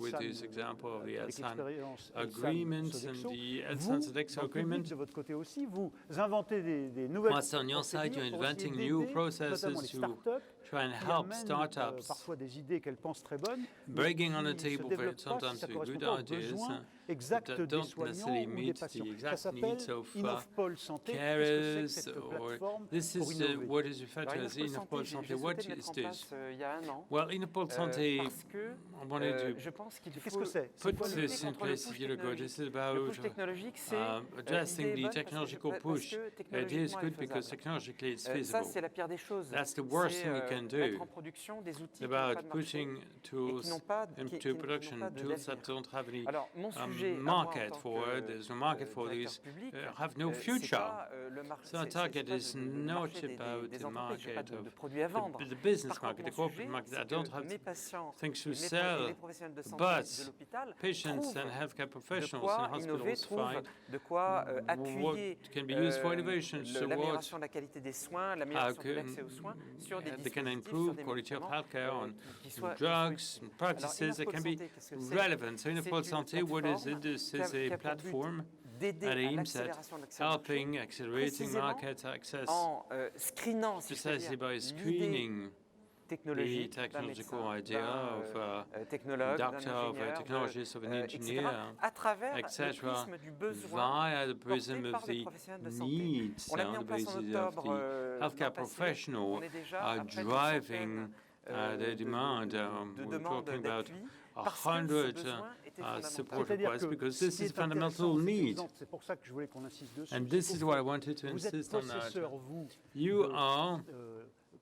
Speaker 5: with
Speaker 1: Elsan,
Speaker 5: this example of the
Speaker 1: avec
Speaker 5: Elsan
Speaker 1: l'expérience
Speaker 5: agreements and
Speaker 1: Elsan-Sodexo.
Speaker 5: the
Speaker 1: Vous,
Speaker 5: Elsan-Sodexo
Speaker 1: dans le public,
Speaker 5: agreement.
Speaker 1: de votre côté aussi, vous inventez des nouvelles
Speaker 5: Whilst on your side, you're
Speaker 1: procédures pour essayer
Speaker 5: inventing
Speaker 1: d'aider
Speaker 5: new
Speaker 1: notamment
Speaker 5: processes
Speaker 1: les
Speaker 5: to
Speaker 1: startups
Speaker 5: try and
Speaker 1: qui
Speaker 5: help
Speaker 1: amènent
Speaker 5: startups
Speaker 1: parfois des idées qu'elles pensent très bonnes, mais
Speaker 5: bringing on the
Speaker 1: qui se
Speaker 5: table
Speaker 1: développent pas si
Speaker 5: sometimes
Speaker 1: ça
Speaker 5: very
Speaker 1: correspond
Speaker 5: good
Speaker 1: pas aux
Speaker 5: ideas
Speaker 1: besoins exacts
Speaker 5: that
Speaker 1: des
Speaker 5: don't
Speaker 1: soignants
Speaker 5: necessarily
Speaker 1: ou des
Speaker 5: meet the
Speaker 1: patients. Ça
Speaker 5: exact
Speaker 1: s'appelle
Speaker 5: needs of
Speaker 1: Innovpol Santé. Qu'est-ce que c'est que cette
Speaker 5: carers, or
Speaker 1: plateforme
Speaker 5: this
Speaker 1: pour
Speaker 5: is
Speaker 1: innover?
Speaker 5: what is referred
Speaker 3: Alors,
Speaker 5: to as
Speaker 3: Innopol
Speaker 5: Innopol
Speaker 3: Santé,
Speaker 5: Santé.
Speaker 3: j'ai
Speaker 5: What
Speaker 3: souhaité le
Speaker 5: is
Speaker 3: mettre en
Speaker 5: this?
Speaker 3: place il y a un an.
Speaker 5: Well, Innopol Santé,
Speaker 3: Parce que
Speaker 5: I wanted to
Speaker 3: je pense qu'il
Speaker 1: Qu'est-ce
Speaker 3: faut
Speaker 1: que c'est?
Speaker 5: put
Speaker 3: faut lutter
Speaker 5: this in
Speaker 3: contre le
Speaker 5: place
Speaker 3: push
Speaker 5: a year ago. This is
Speaker 3: technologique. Le
Speaker 5: about
Speaker 3: push technologique, c'est
Speaker 5: addressing
Speaker 3: l'idée est
Speaker 5: the
Speaker 3: bonne
Speaker 5: technological
Speaker 3: parce
Speaker 5: push.
Speaker 3: que
Speaker 5: The idea is
Speaker 3: technologiquement, elle
Speaker 5: good
Speaker 3: est
Speaker 5: because
Speaker 3: faisable.
Speaker 5: technologically it's
Speaker 3: Ça,
Speaker 5: feasible.
Speaker 3: c'est la pire des choses.
Speaker 5: That's the worst
Speaker 3: C'est,
Speaker 5: thing you can do.
Speaker 3: mettre en production des outils qui n'ont pas
Speaker 5: About
Speaker 3: de marché
Speaker 5: putting
Speaker 3: et qui
Speaker 5: tools
Speaker 3: n'ont pas de,
Speaker 5: into production,
Speaker 3: n'ont pas de
Speaker 5: tools that
Speaker 3: d'avenir.
Speaker 5: don't have any
Speaker 3: Alors, mon sujet, à moi, en
Speaker 5: market
Speaker 3: tant
Speaker 5: for
Speaker 3: que,
Speaker 5: it, there's no market for
Speaker 3: directeur
Speaker 5: these,
Speaker 3: public,
Speaker 5: have no
Speaker 3: c'est
Speaker 5: future.
Speaker 3: pas, le
Speaker 5: So our target is not about the market
Speaker 3: de
Speaker 5: of
Speaker 3: produits à vendre.
Speaker 5: the business
Speaker 3: Par
Speaker 5: market,
Speaker 3: contre,
Speaker 5: the
Speaker 3: mon
Speaker 5: corporate
Speaker 3: sujet,
Speaker 5: market. I
Speaker 3: c'est
Speaker 5: don't
Speaker 3: que
Speaker 5: have
Speaker 3: mes patients
Speaker 5: things to
Speaker 3: et
Speaker 5: sell,
Speaker 3: les professionnels de santé
Speaker 5: but
Speaker 3: de l'hôpital
Speaker 5: patients
Speaker 3: trouvent
Speaker 5: and healthcare
Speaker 3: de
Speaker 5: professionals
Speaker 3: quoi
Speaker 5: in
Speaker 3: innover,
Speaker 5: hospitals
Speaker 3: trouvent
Speaker 5: find
Speaker 3: de quoi
Speaker 5: what
Speaker 3: appuyer
Speaker 5: can be used for innovation. So what
Speaker 3: l'amélioration de la qualité des soins, l'amélioration de l'accès aux soins sur des
Speaker 5: they can
Speaker 3: dispositifs, sur
Speaker 5: improve
Speaker 3: des
Speaker 5: quality of
Speaker 3: médicaments
Speaker 5: healthcare on
Speaker 3: qui soient
Speaker 5: drugs and practices that
Speaker 3: Innopol
Speaker 5: can be
Speaker 3: Santé, qu'est-ce que c'est?
Speaker 5: relevant. So Innopol
Speaker 3: C'est
Speaker 5: Santé,
Speaker 3: une
Speaker 5: what is it?
Speaker 3: plateforme
Speaker 5: This
Speaker 3: qui a
Speaker 5: is a
Speaker 3: pour but
Speaker 5: platform
Speaker 3: d'aider
Speaker 5: that
Speaker 3: à
Speaker 5: aims at
Speaker 3: l'accélération de l'accès au marché
Speaker 5: helping accelerating
Speaker 3: précisément
Speaker 5: market access
Speaker 3: en screenant, si je peux
Speaker 5: precisely
Speaker 3: dire,
Speaker 5: by
Speaker 3: l'idée
Speaker 5: screening the
Speaker 3: technologique d'un
Speaker 5: technological
Speaker 3: médecin,
Speaker 5: idea
Speaker 3: d'un
Speaker 5: of
Speaker 3: technologue, d'un
Speaker 5: doctor, of a
Speaker 3: ingénieur,
Speaker 5: technologist, of an
Speaker 3: etc.,
Speaker 5: engineer,
Speaker 3: à travers le
Speaker 5: etc.,
Speaker 3: prisme du besoin
Speaker 5: via the
Speaker 3: porté
Speaker 5: prism
Speaker 3: par
Speaker 5: of
Speaker 3: les
Speaker 5: the
Speaker 3: professionnels de santé.
Speaker 5: needs
Speaker 3: On l'a mis
Speaker 5: on
Speaker 3: en
Speaker 5: the
Speaker 3: place en
Speaker 5: basis of
Speaker 3: octobre
Speaker 5: the healthcare
Speaker 3: l'an passé.
Speaker 5: professional
Speaker 3: On est déjà
Speaker 5: are
Speaker 3: à près d'une
Speaker 5: driving
Speaker 3: centaine,
Speaker 5: the demand.
Speaker 3: de
Speaker 5: We're
Speaker 3: demandes
Speaker 5: talking about
Speaker 3: d'appui parce que ce
Speaker 5: 100
Speaker 3: besoin était
Speaker 5: support
Speaker 3: fondamental.
Speaker 1: C'est-à-dire
Speaker 5: requests
Speaker 1: que
Speaker 5: because
Speaker 1: ce
Speaker 5: this
Speaker 1: qui
Speaker 5: is
Speaker 1: est intéressant,
Speaker 5: fundamental
Speaker 1: c'est
Speaker 5: need.
Speaker 1: évident, c'est pour ça que je voulais qu'on insiste dessus.
Speaker 5: And
Speaker 1: c'est
Speaker 5: this
Speaker 1: qu'au
Speaker 5: is
Speaker 1: fond,
Speaker 5: why I wanted to
Speaker 1: vous êtes
Speaker 5: insist on that.
Speaker 1: possesseur, vous,
Speaker 5: You
Speaker 1: de,
Speaker 5: are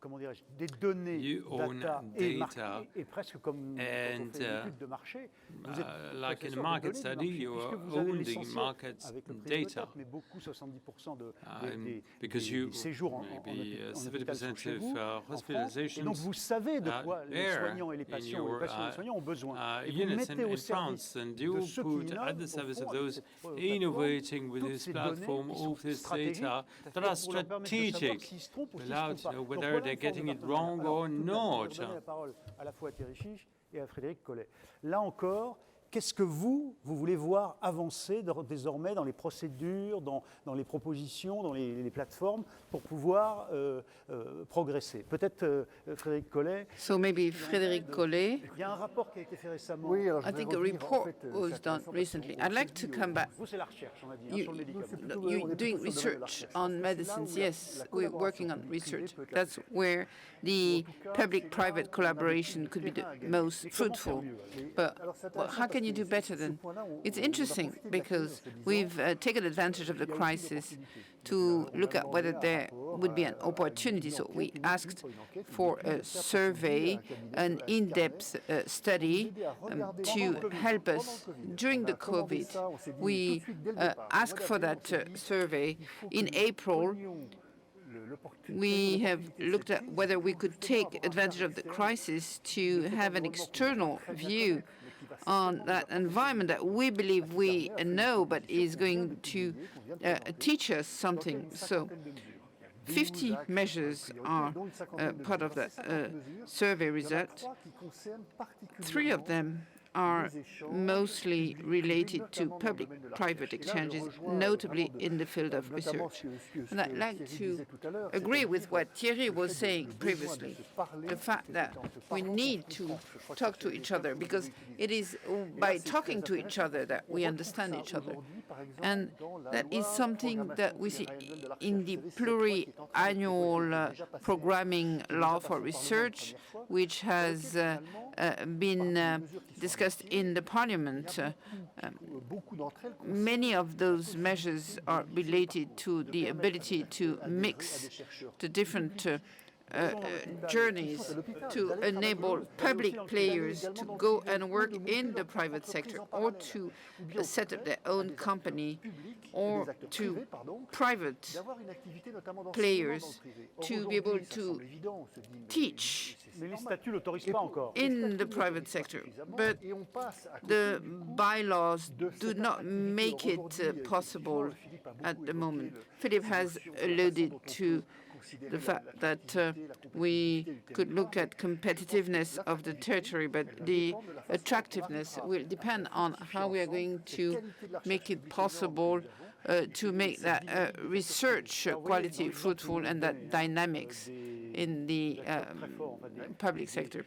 Speaker 1: comment dirais-je, des données,
Speaker 5: You own
Speaker 1: data et
Speaker 5: data
Speaker 1: marché, et presque comme quand on
Speaker 5: and,
Speaker 1: fait une étude de marché, vous êtes
Speaker 5: like in
Speaker 1: possesseur
Speaker 5: a
Speaker 1: de
Speaker 5: market
Speaker 1: données du
Speaker 5: study,
Speaker 1: marché,
Speaker 5: you
Speaker 1: puisque
Speaker 5: are
Speaker 1: vous avez
Speaker 5: own the
Speaker 1: l'essentiel,
Speaker 5: market's
Speaker 1: avec le prix
Speaker 5: data.
Speaker 1: peut-être, mais beaucoup, 70%
Speaker 5: Because
Speaker 1: des
Speaker 5: you
Speaker 1: séjours en
Speaker 5: maybe
Speaker 1: hôpital sont
Speaker 5: 70%
Speaker 1: chez
Speaker 5: of
Speaker 1: vous, en France. Et
Speaker 5: hospitalizations
Speaker 1: donc vous savez de quoi les
Speaker 5: there
Speaker 1: soignants et les
Speaker 5: in
Speaker 1: patients,
Speaker 5: your
Speaker 1: les patients et les soignants ont besoin. Et vous
Speaker 5: units
Speaker 1: mettez au
Speaker 5: in
Speaker 1: service
Speaker 5: France, and
Speaker 1: de
Speaker 5: you
Speaker 1: ceux qui
Speaker 5: put at
Speaker 1: innovent,
Speaker 5: the
Speaker 1: au
Speaker 5: service
Speaker 1: fond,
Speaker 5: of
Speaker 1: avec
Speaker 5: those
Speaker 1: cette plateforme,
Speaker 5: innovating with
Speaker 1: toutes
Speaker 5: this
Speaker 1: ces données
Speaker 5: platform,
Speaker 1: qui
Speaker 5: all
Speaker 1: sont
Speaker 5: this
Speaker 1: stratégiques,
Speaker 5: data that are
Speaker 1: pour leur permettre de savoir
Speaker 5: strategic,
Speaker 1: s'ils se trompent ou s'ils
Speaker 5: allowed
Speaker 1: se
Speaker 5: to
Speaker 1: trompent
Speaker 5: know
Speaker 1: pas. Donc
Speaker 5: whether
Speaker 1: voilà
Speaker 5: they're
Speaker 1: une forme
Speaker 5: getting
Speaker 1: de
Speaker 5: it
Speaker 1: partenariat.
Speaker 5: wrong
Speaker 1: Alors,
Speaker 5: or
Speaker 1: tout d'abord,
Speaker 5: not.
Speaker 1: je vais donner la parole à la fois à Thierry Chiche et à Frédéric Collet. Là encore, qu'est-ce que vous voulez voir avancer désormais dans les procédures, dans les propositions, dans les plateformes pour pouvoir progresser? Peut-être Frédéric Collet.
Speaker 2: So maybe Frédéric Collet.
Speaker 1: Il y a un rapport qui a été fait récemment.
Speaker 2: I think a report was done recently. I'd like to come back.
Speaker 1: Vous, c'est la recherche, on a dit, sur le médicament.
Speaker 2: You're doing research on medicines. Yes, we're working on research. That's where the public-private collaboration could be the most fruitful. But how can you do better then? It's interesting because we've taken advantage of the crisis to look at whether there would be an opportunity. So we asked for a survey, an in-depth study to help us during the COVID. We asked for that survey in April. We have looked at whether we could take advantage of the crisis to have an external view on that environment that we believe we know, but is going to teach us something. So 50 measures are part of the survey result. 3 of them are mostly related to public-private exchanges, notably in the field of research. And I'd like to agree with what Thierry was saying previously, the fact that we need to talk to each other, because it is by talking to each other that we understand each other. And that is something that we see in the pluriannual programming law for research, which has been discussed in the Parliament. Many of those measures are related to the ability to mix the different journeys to enable public players to go and work in the private sector, or to set up their own company, or to private players to be able to teach in the private sector. But the bylaws do not make it possible at the moment. Philippe has alluded to the fact that we could look at competitiveness of the territory, but the attractiveness will depend on how we are going to make it possible to make that research quality fruitful and that dynamics in the public sector.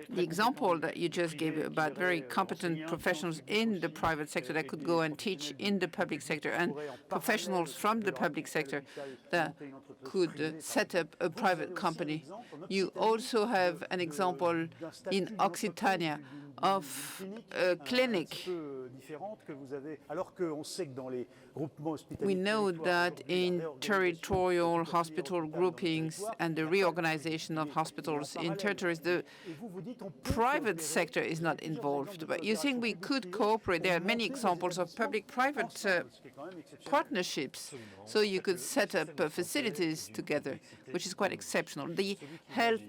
Speaker 2: The example that you just gave about very competent professionals in the private sector that could go and teach in the public sector, and professionals from the public sector that could set up a private company. You also have an example in Occitania of a clinic. We know that in territorial hospital groupings and the reorganization of hospitals in territories, the private sector is not involved. But you think we could cooperate? There are many examples of public-private partnerships. So you could set up facilities together, which is quite exceptional. The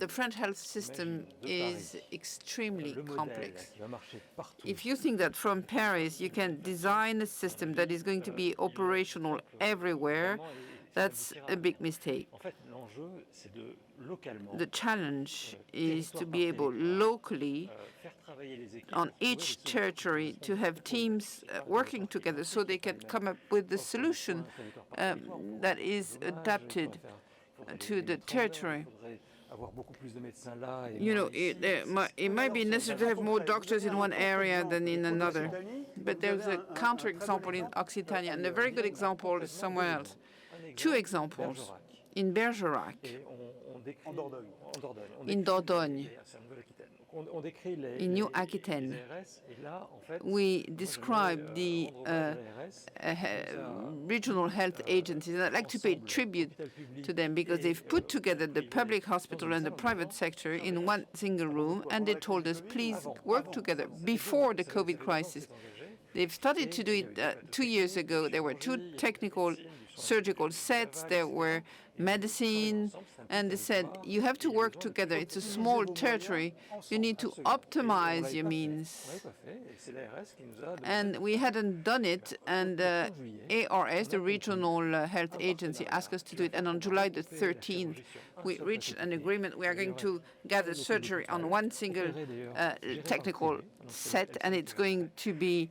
Speaker 2: French health system is extremely complex. If you think that from Paris you can design a system that is going to be operational everywhere, that's a big mistake. The challenge is to be able locally on each territory to have teams working together so they can come up with the solution that is adapted to the territory. You know, it might be necessary to have more doctors in one area than in another, but there's a counterexample in Occitania, and a very good example is somewhere else. Two examples in Bergerac, in Dordogne, in New Aquitaine. We describe the regional health agencies, and I'd like to pay tribute to them because they've put together the public hospital and the private sector in one single room, and they told us, please work together before the COVID crisis. They've started to do it 2 years ago. There were 2 technical surgical sets, there were medicine, and they said, you have to work together. It's a small territory. You need to optimize your means. And we hadn't done it, and ARS, the regional health agency, asked us to do it. And on July the 13th, we reached an agreement. We are going to gather surgery on one single technical set, and it's going to be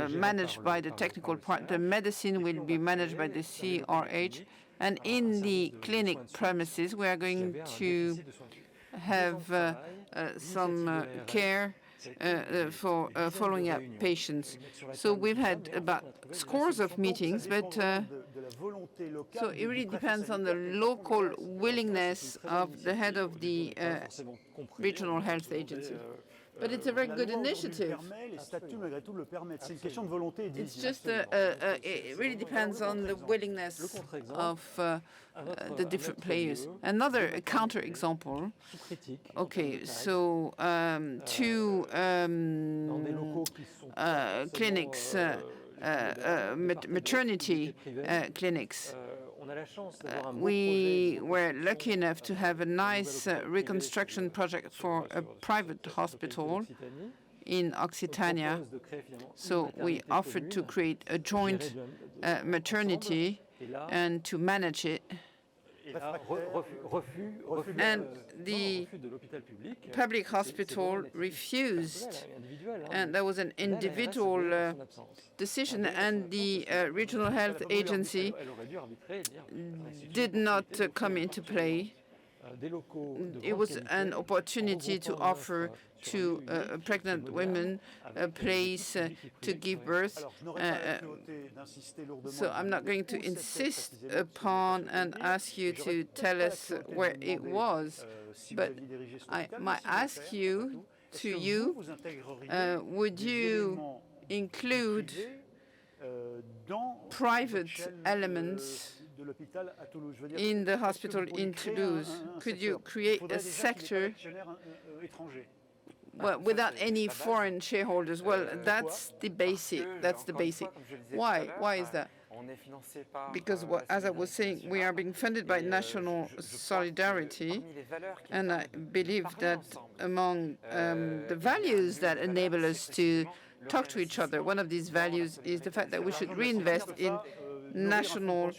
Speaker 2: managed by the technical part. The medicine will be managed by the CRH. And in the clinic premises, we are going to have some care for following up patients. So we've had about scores of meetings, but so it really depends on the local willingness of the head of the regional health agency. But it's a very good initiative. It's just, it really depends on the willingness of the different players. Another counter-example. Okay, so 2 clinics, maternity clinics. We were lucky enough to have a nice reconstruction project for a private hospital in Occitania. So we offered to create a joint maternity and to manage it. And the public hospital refused, and that was an individual decision, and the regional health agency did not come into play. It was an opportunity to offer to pregnant women a place to give birth. So I'm not going to insist upon and ask you to tell us where it was, but I might ask you, would you include private elements in the hospital in Toulouse? Could you create a sector without any foreign shareholders? Well, that's the basic. That's the basic. Why? Why is that? Because, as I was saying, we are being funded by national solidarity, and I believe that among the values that enable us to talk to each other, one of these values is the fact that we should reinvest in national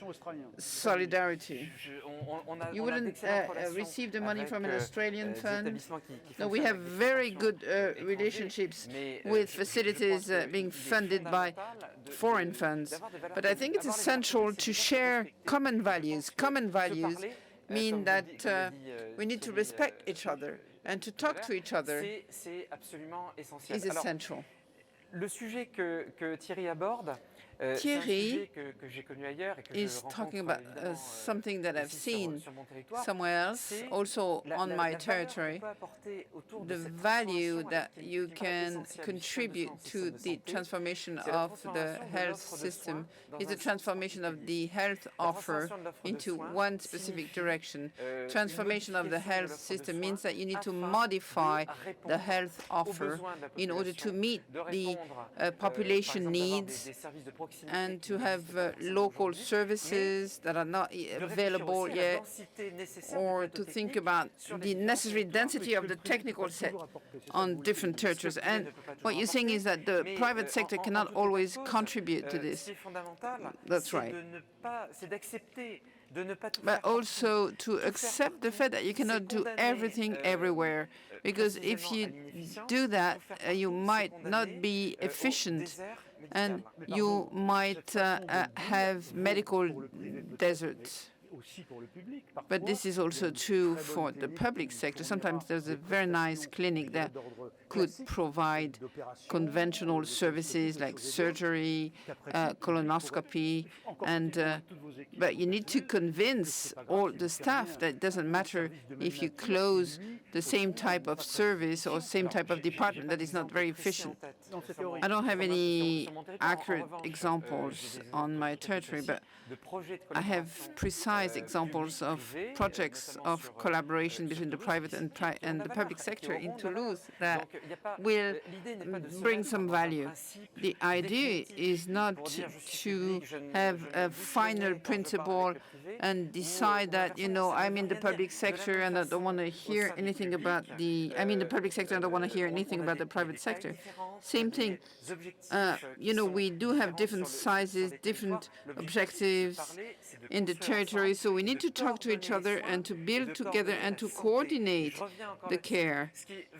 Speaker 2: solidarity. You wouldn't receive the money from an Australian fund. No, we have very good relationships with facilities being funded by foreign funds. But I think it's essential to share common values. Common values mean that we need to respect each other, and to talk to each other is essential.
Speaker 3: Le sujet que Thierry aborde,
Speaker 2: Thierry is talking about something that I've seen somewhere else, also on my territory, the value that you can contribute to the transformation of the health system is the transformation of the health offer into one specific direction. Transformation of the health system means that you need to modify the health offer in order to meet the population needs and to have local services that are not available yet, or to think about the necessary density of the technical set on different territories. And what you're saying is that the private sector cannot always contribute to this. That's right. But also to accept the fact that you cannot do everything everywhere, because if you do that, you might not be efficient, and you might have medical deserts. But this is also true for the public sector. Sometimes there's a very nice clinic that could provide conventional services like surgery, colonoscopy, and but you need to convince all the staff that it doesn't matter if you close the same type of service or same type of department that is not very efficient. I don't have any accurate examples on my territory, but I have precise examples of projects of collaboration between the private and the public sector in Toulouse that will bring some value. The idea is not to have a final principle and decide that, you know, I'm in the public sector and I don't want to hear anything about I'm in the public sector and I don't want to hear anything about the private sector. Same thing. You know, we do have different sizes, different objectives in the territory, so we need to talk to each other and to build together and to coordinate the care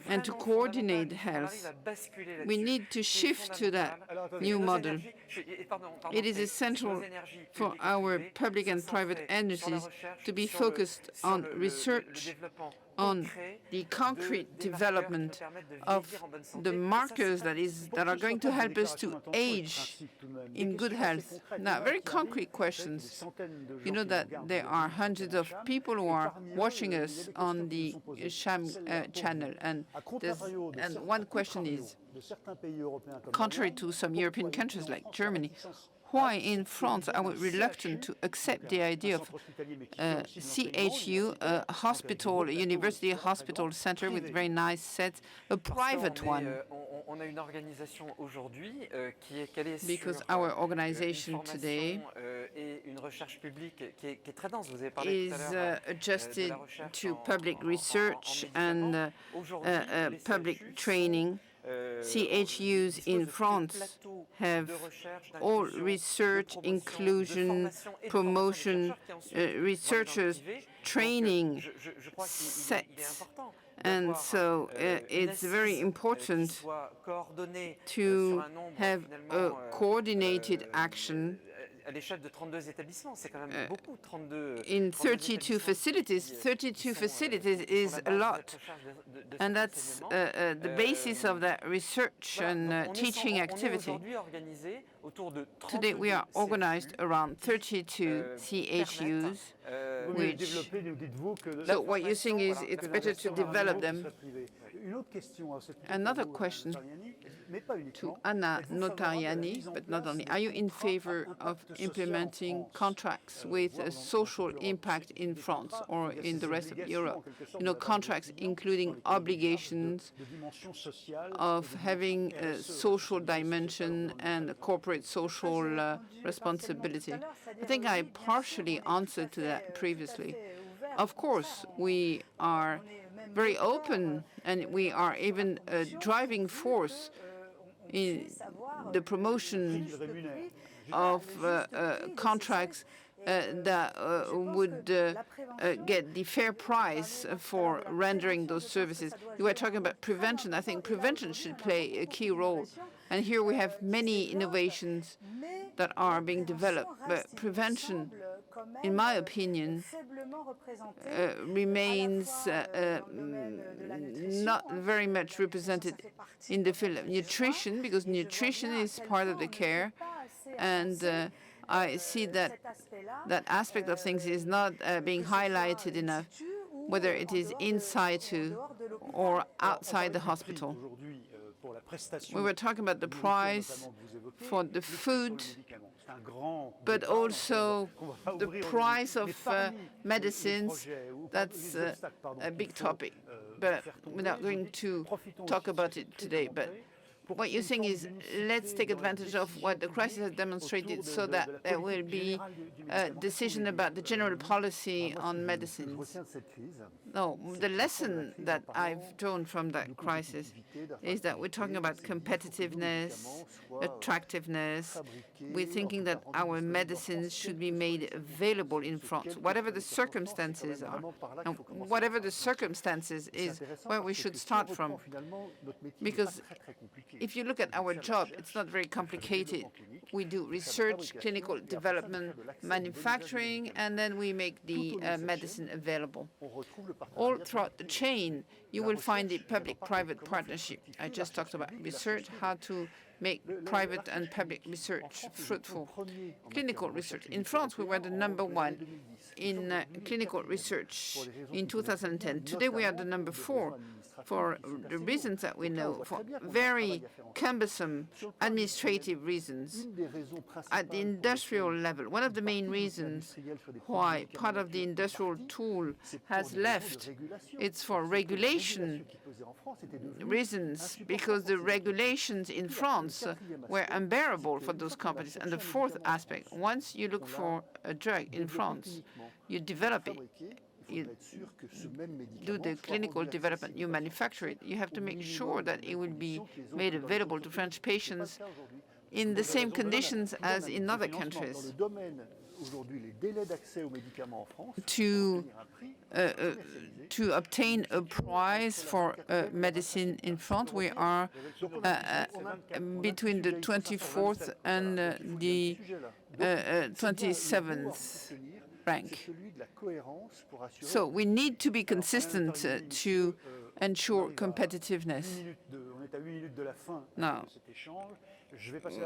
Speaker 2: and to coordinate health. We need to shift to that new model. It is essential for our public and private entities to be focused on research, on the concrete development of the markers that are going to help us to age in good health. Now, very concrete questions. You know that there are hundreds of people who are watching us on the Sham channel, and one question is, contrary to some European countries like Germany, why in France are we reluctant to accept the idea of CHU, a hospital, a university hospital center with very nice sets, a private one? Because our organization today is adjusted to public research and public training. CHUs in France have all research, inclusion, promotion, researchers, training sets. And so it's very important to have a coordinated action in 32 facilities. 32 facilities is a lot. And that's the basis of that research and teaching activity. Today we are organized around 32 CHUs, so what you're saying is it's better to develop them. Another question to Anna Notarianni, but not only. Are you in favor of implementing contracts with a social impact in France or in the rest of Europe? You know, contracts including obligations of having a social dimension and a corporate social responsibility. I think I partially answered to that previously. Of course, we are very open, and we are even a driving force in the promotion of contracts that would get the fair price for rendering those services. You were talking about prevention. I think prevention should play a key role. And here we have many innovations that are being developed. But prevention, in my opinion, remains not very much represented in the field of nutrition, because nutrition is part of the care. And I see that that aspect of things is not being highlighted enough, whether it is inside or outside the hospital. We were talking about the price for the food, but also the price of medicines. That's a big topic, but we're not going to talk about it today. But what you're saying is, let's take advantage of what the crisis has demonstrated so that there will be a decision about the general policy on medicines. No, the lesson that I've drawn from that crisis is that we're talking about competitiveness, attractiveness. We're thinking that our medicines should be made available in France, whatever the circumstances are. And whatever the circumstances is where we should start from. Because if you look at our job, it's not very complicated. We do research, clinical development, manufacturing, and then we make the medicine available. All throughout the chain, you will find the public-private partnership. I just talked about research, how to make private and public research fruitful. Clinical research. In France, we were the #1 in clinical research in 2010. Today, we are the #4 for the reasons that we know, for very cumbersome administrative reasons. At the industrial level, one of the main reasons why part of the industrial tool has left, it's for regulation reasons, because the regulations in France were unbearable for those companies. And the fourth aspect, once you look for a drug in France, you develop it, you do the clinical development, you manufacture it, you have to make sure that it will be made available to French patients in the same conditions as in other countries. To obtain a price for medicine in France, we are between the 24th and the 27th rank. So we need to be consistent to ensure competitiveness. Now,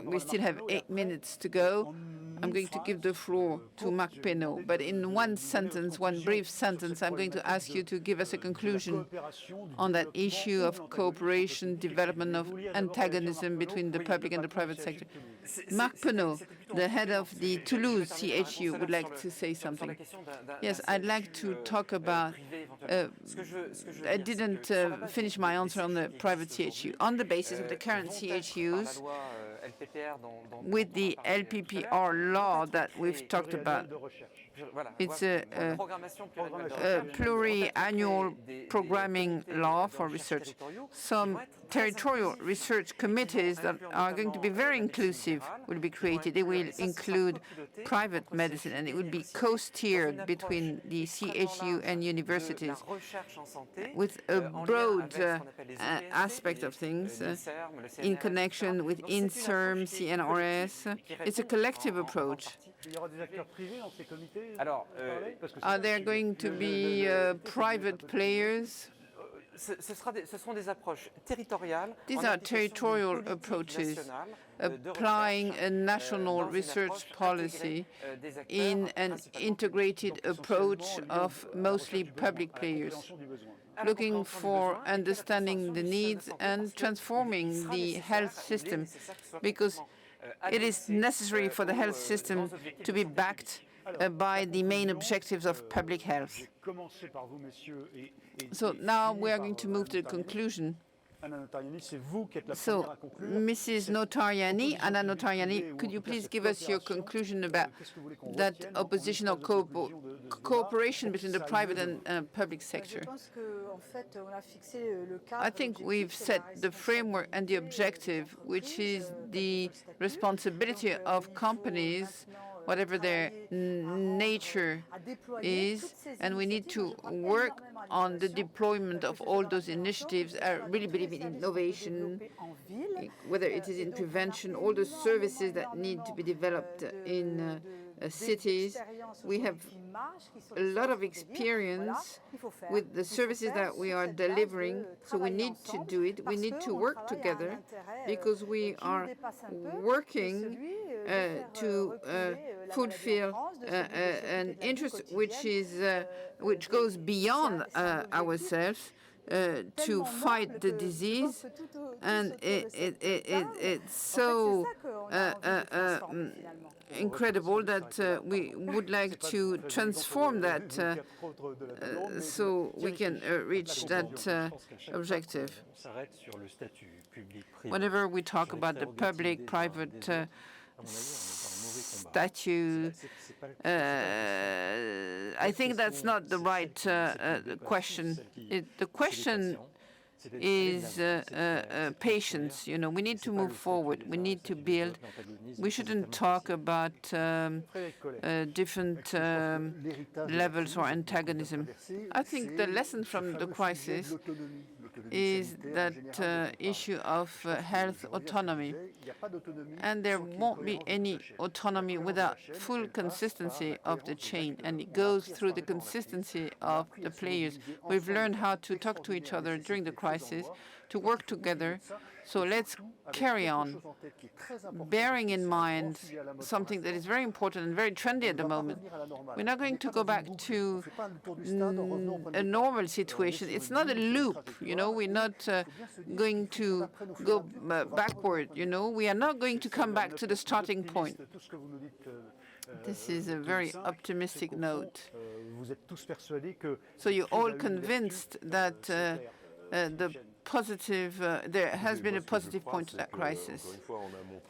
Speaker 2: we still have 8 minutes to go. I'm going to give the floor to Marc Pénaud, but in one sentence, one brief sentence, I'm going to ask you to give us a conclusion on that issue of cooperation, development of antagonism between the public and the private sector. Marc Pénaud, the head of the Toulouse CHU, would like to say something. Yes, I'd like to talk about, I didn't finish my answer on the private CHU. On the basis of the current CHUs, with the LPPR law that we've talked about, it's a pluri-annual programming law for research. Some territorial research committees that are going to be very inclusive will be created. They will include private medicine, and it will be co-steered between the CHU and universities with a broad aspect of things in connection with INSERM, CNRS. It's a collective approach. Are there going to be private players? These are territorial approaches, applying a national research policy in an integrated approach of mostly public players, looking for understanding the needs and transforming the health system, because it is necessary for the health system to be backed by the main objectives of public health. So now we are going to move to the conclusion.
Speaker 1: Anna Notarianni, c'est vous qui êtes la
Speaker 2: So,
Speaker 1: première à conclure.
Speaker 2: Mrs. Notarianni, Anna Notarianni, could you please give us your conclusion about that opposition or cooperation between the private and public sector? I think we've set the framework and the objective, which is the responsibility of companies, whatever their nature is, and we need to work on the deployment of all those initiatives. I really believe in innovation, whether it is in prevention, all the services that need to be developed in cities. We have a lot of experience with the services that we are delivering, so we need to do it. We need to work together because we are working to fulfill an interest which goes beyond ourselves. To fight the disease, and it's so incredible that we would like to transform that so we can reach that objective. Whenever we talk about the public-private statute, I think that's not the right question. The question is patience. You know, we need to move forward. We need to build. We shouldn't talk about different levels or antagonism. I think the lesson from the crisis is that issue of health autonomy. And there won't be any autonomy without full consistency of the chain. And it goes through the consistency of the players. We've learned how to talk to each other during the crisis, to work together. So let's carry on, bearing in mind something that is very important and very trendy at the moment. We're not going to go back to a normal situation. It's not a loop, you know. We're not going to go backward, you know. We are not going to come back to the starting point. This is a very optimistic note. So you're all convinced that there has been a positive point to that crisis.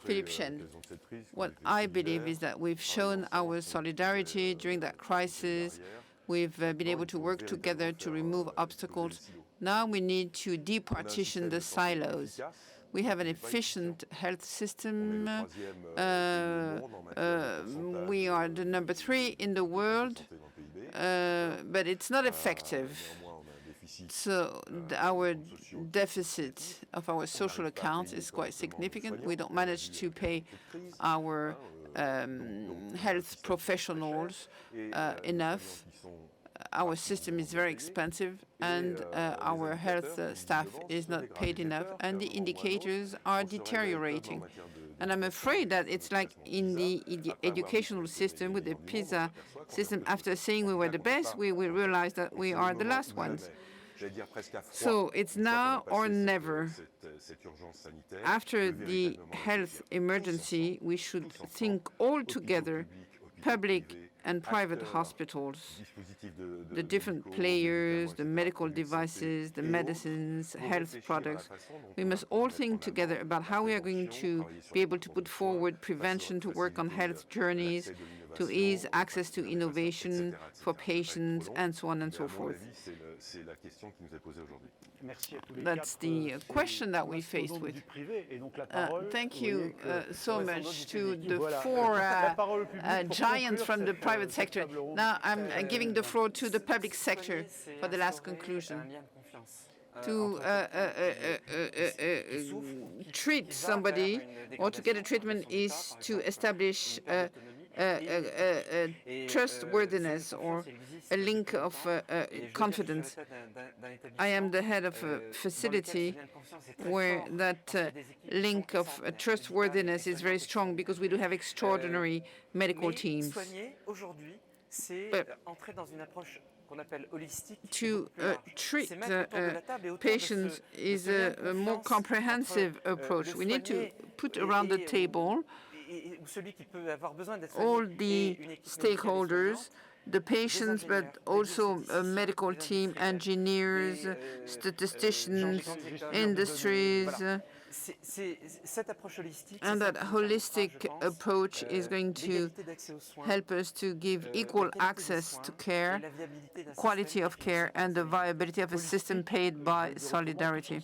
Speaker 2: Philippe Chen, what I believe is that we've shown our solidarity during that crisis. We've been able to work together to remove obstacles. Now we need to departition the silos. We have an efficient health system. We are the number 3 in the world, but it's not effective. So our deficit of our social accounts is quite significant. We don't manage to pay our health professionals enough. Our system is very expensive, and our health staff is not paid enough, and the indicators are deteriorating. And I'm afraid that it's like in the educational system with the PISA system. After saying we were the best, we will realize that we are the last ones. So it's now or never. After the health emergency, we should think all together, public and private hospitals, the different players, the medical devices, the medicines, health products. We must all think together about how we are going to be able to put forward prevention, to work on health journeys, to ease access to innovation for patients, and so on and so forth. That's the question that we faced with. Thank you so much to the 4 giants from the private sector. Now I'm giving the floor to the public sector for the last conclusion. To treat somebody or to get a treatment is to establish trustworthiness or a link of confidence. I am the head of a facility where that link of trustworthiness is very strong because we do have extraordinary medical teams. But to treat patients is a more comprehensive approach. We need to put around the table all the stakeholders the patients, but also a medical team, engineers, statisticians, industries.
Speaker 3: Cette approche holistique,
Speaker 2: And that holistic approach is going to help us to give equal access to care, quality of care, and the viability of a system paid by solidarity.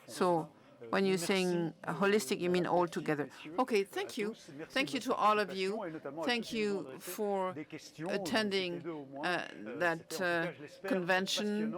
Speaker 2: So when you're saying holistic, you mean all together. Okay, thank you. Thank you to all of you. Thank you for attending that convention.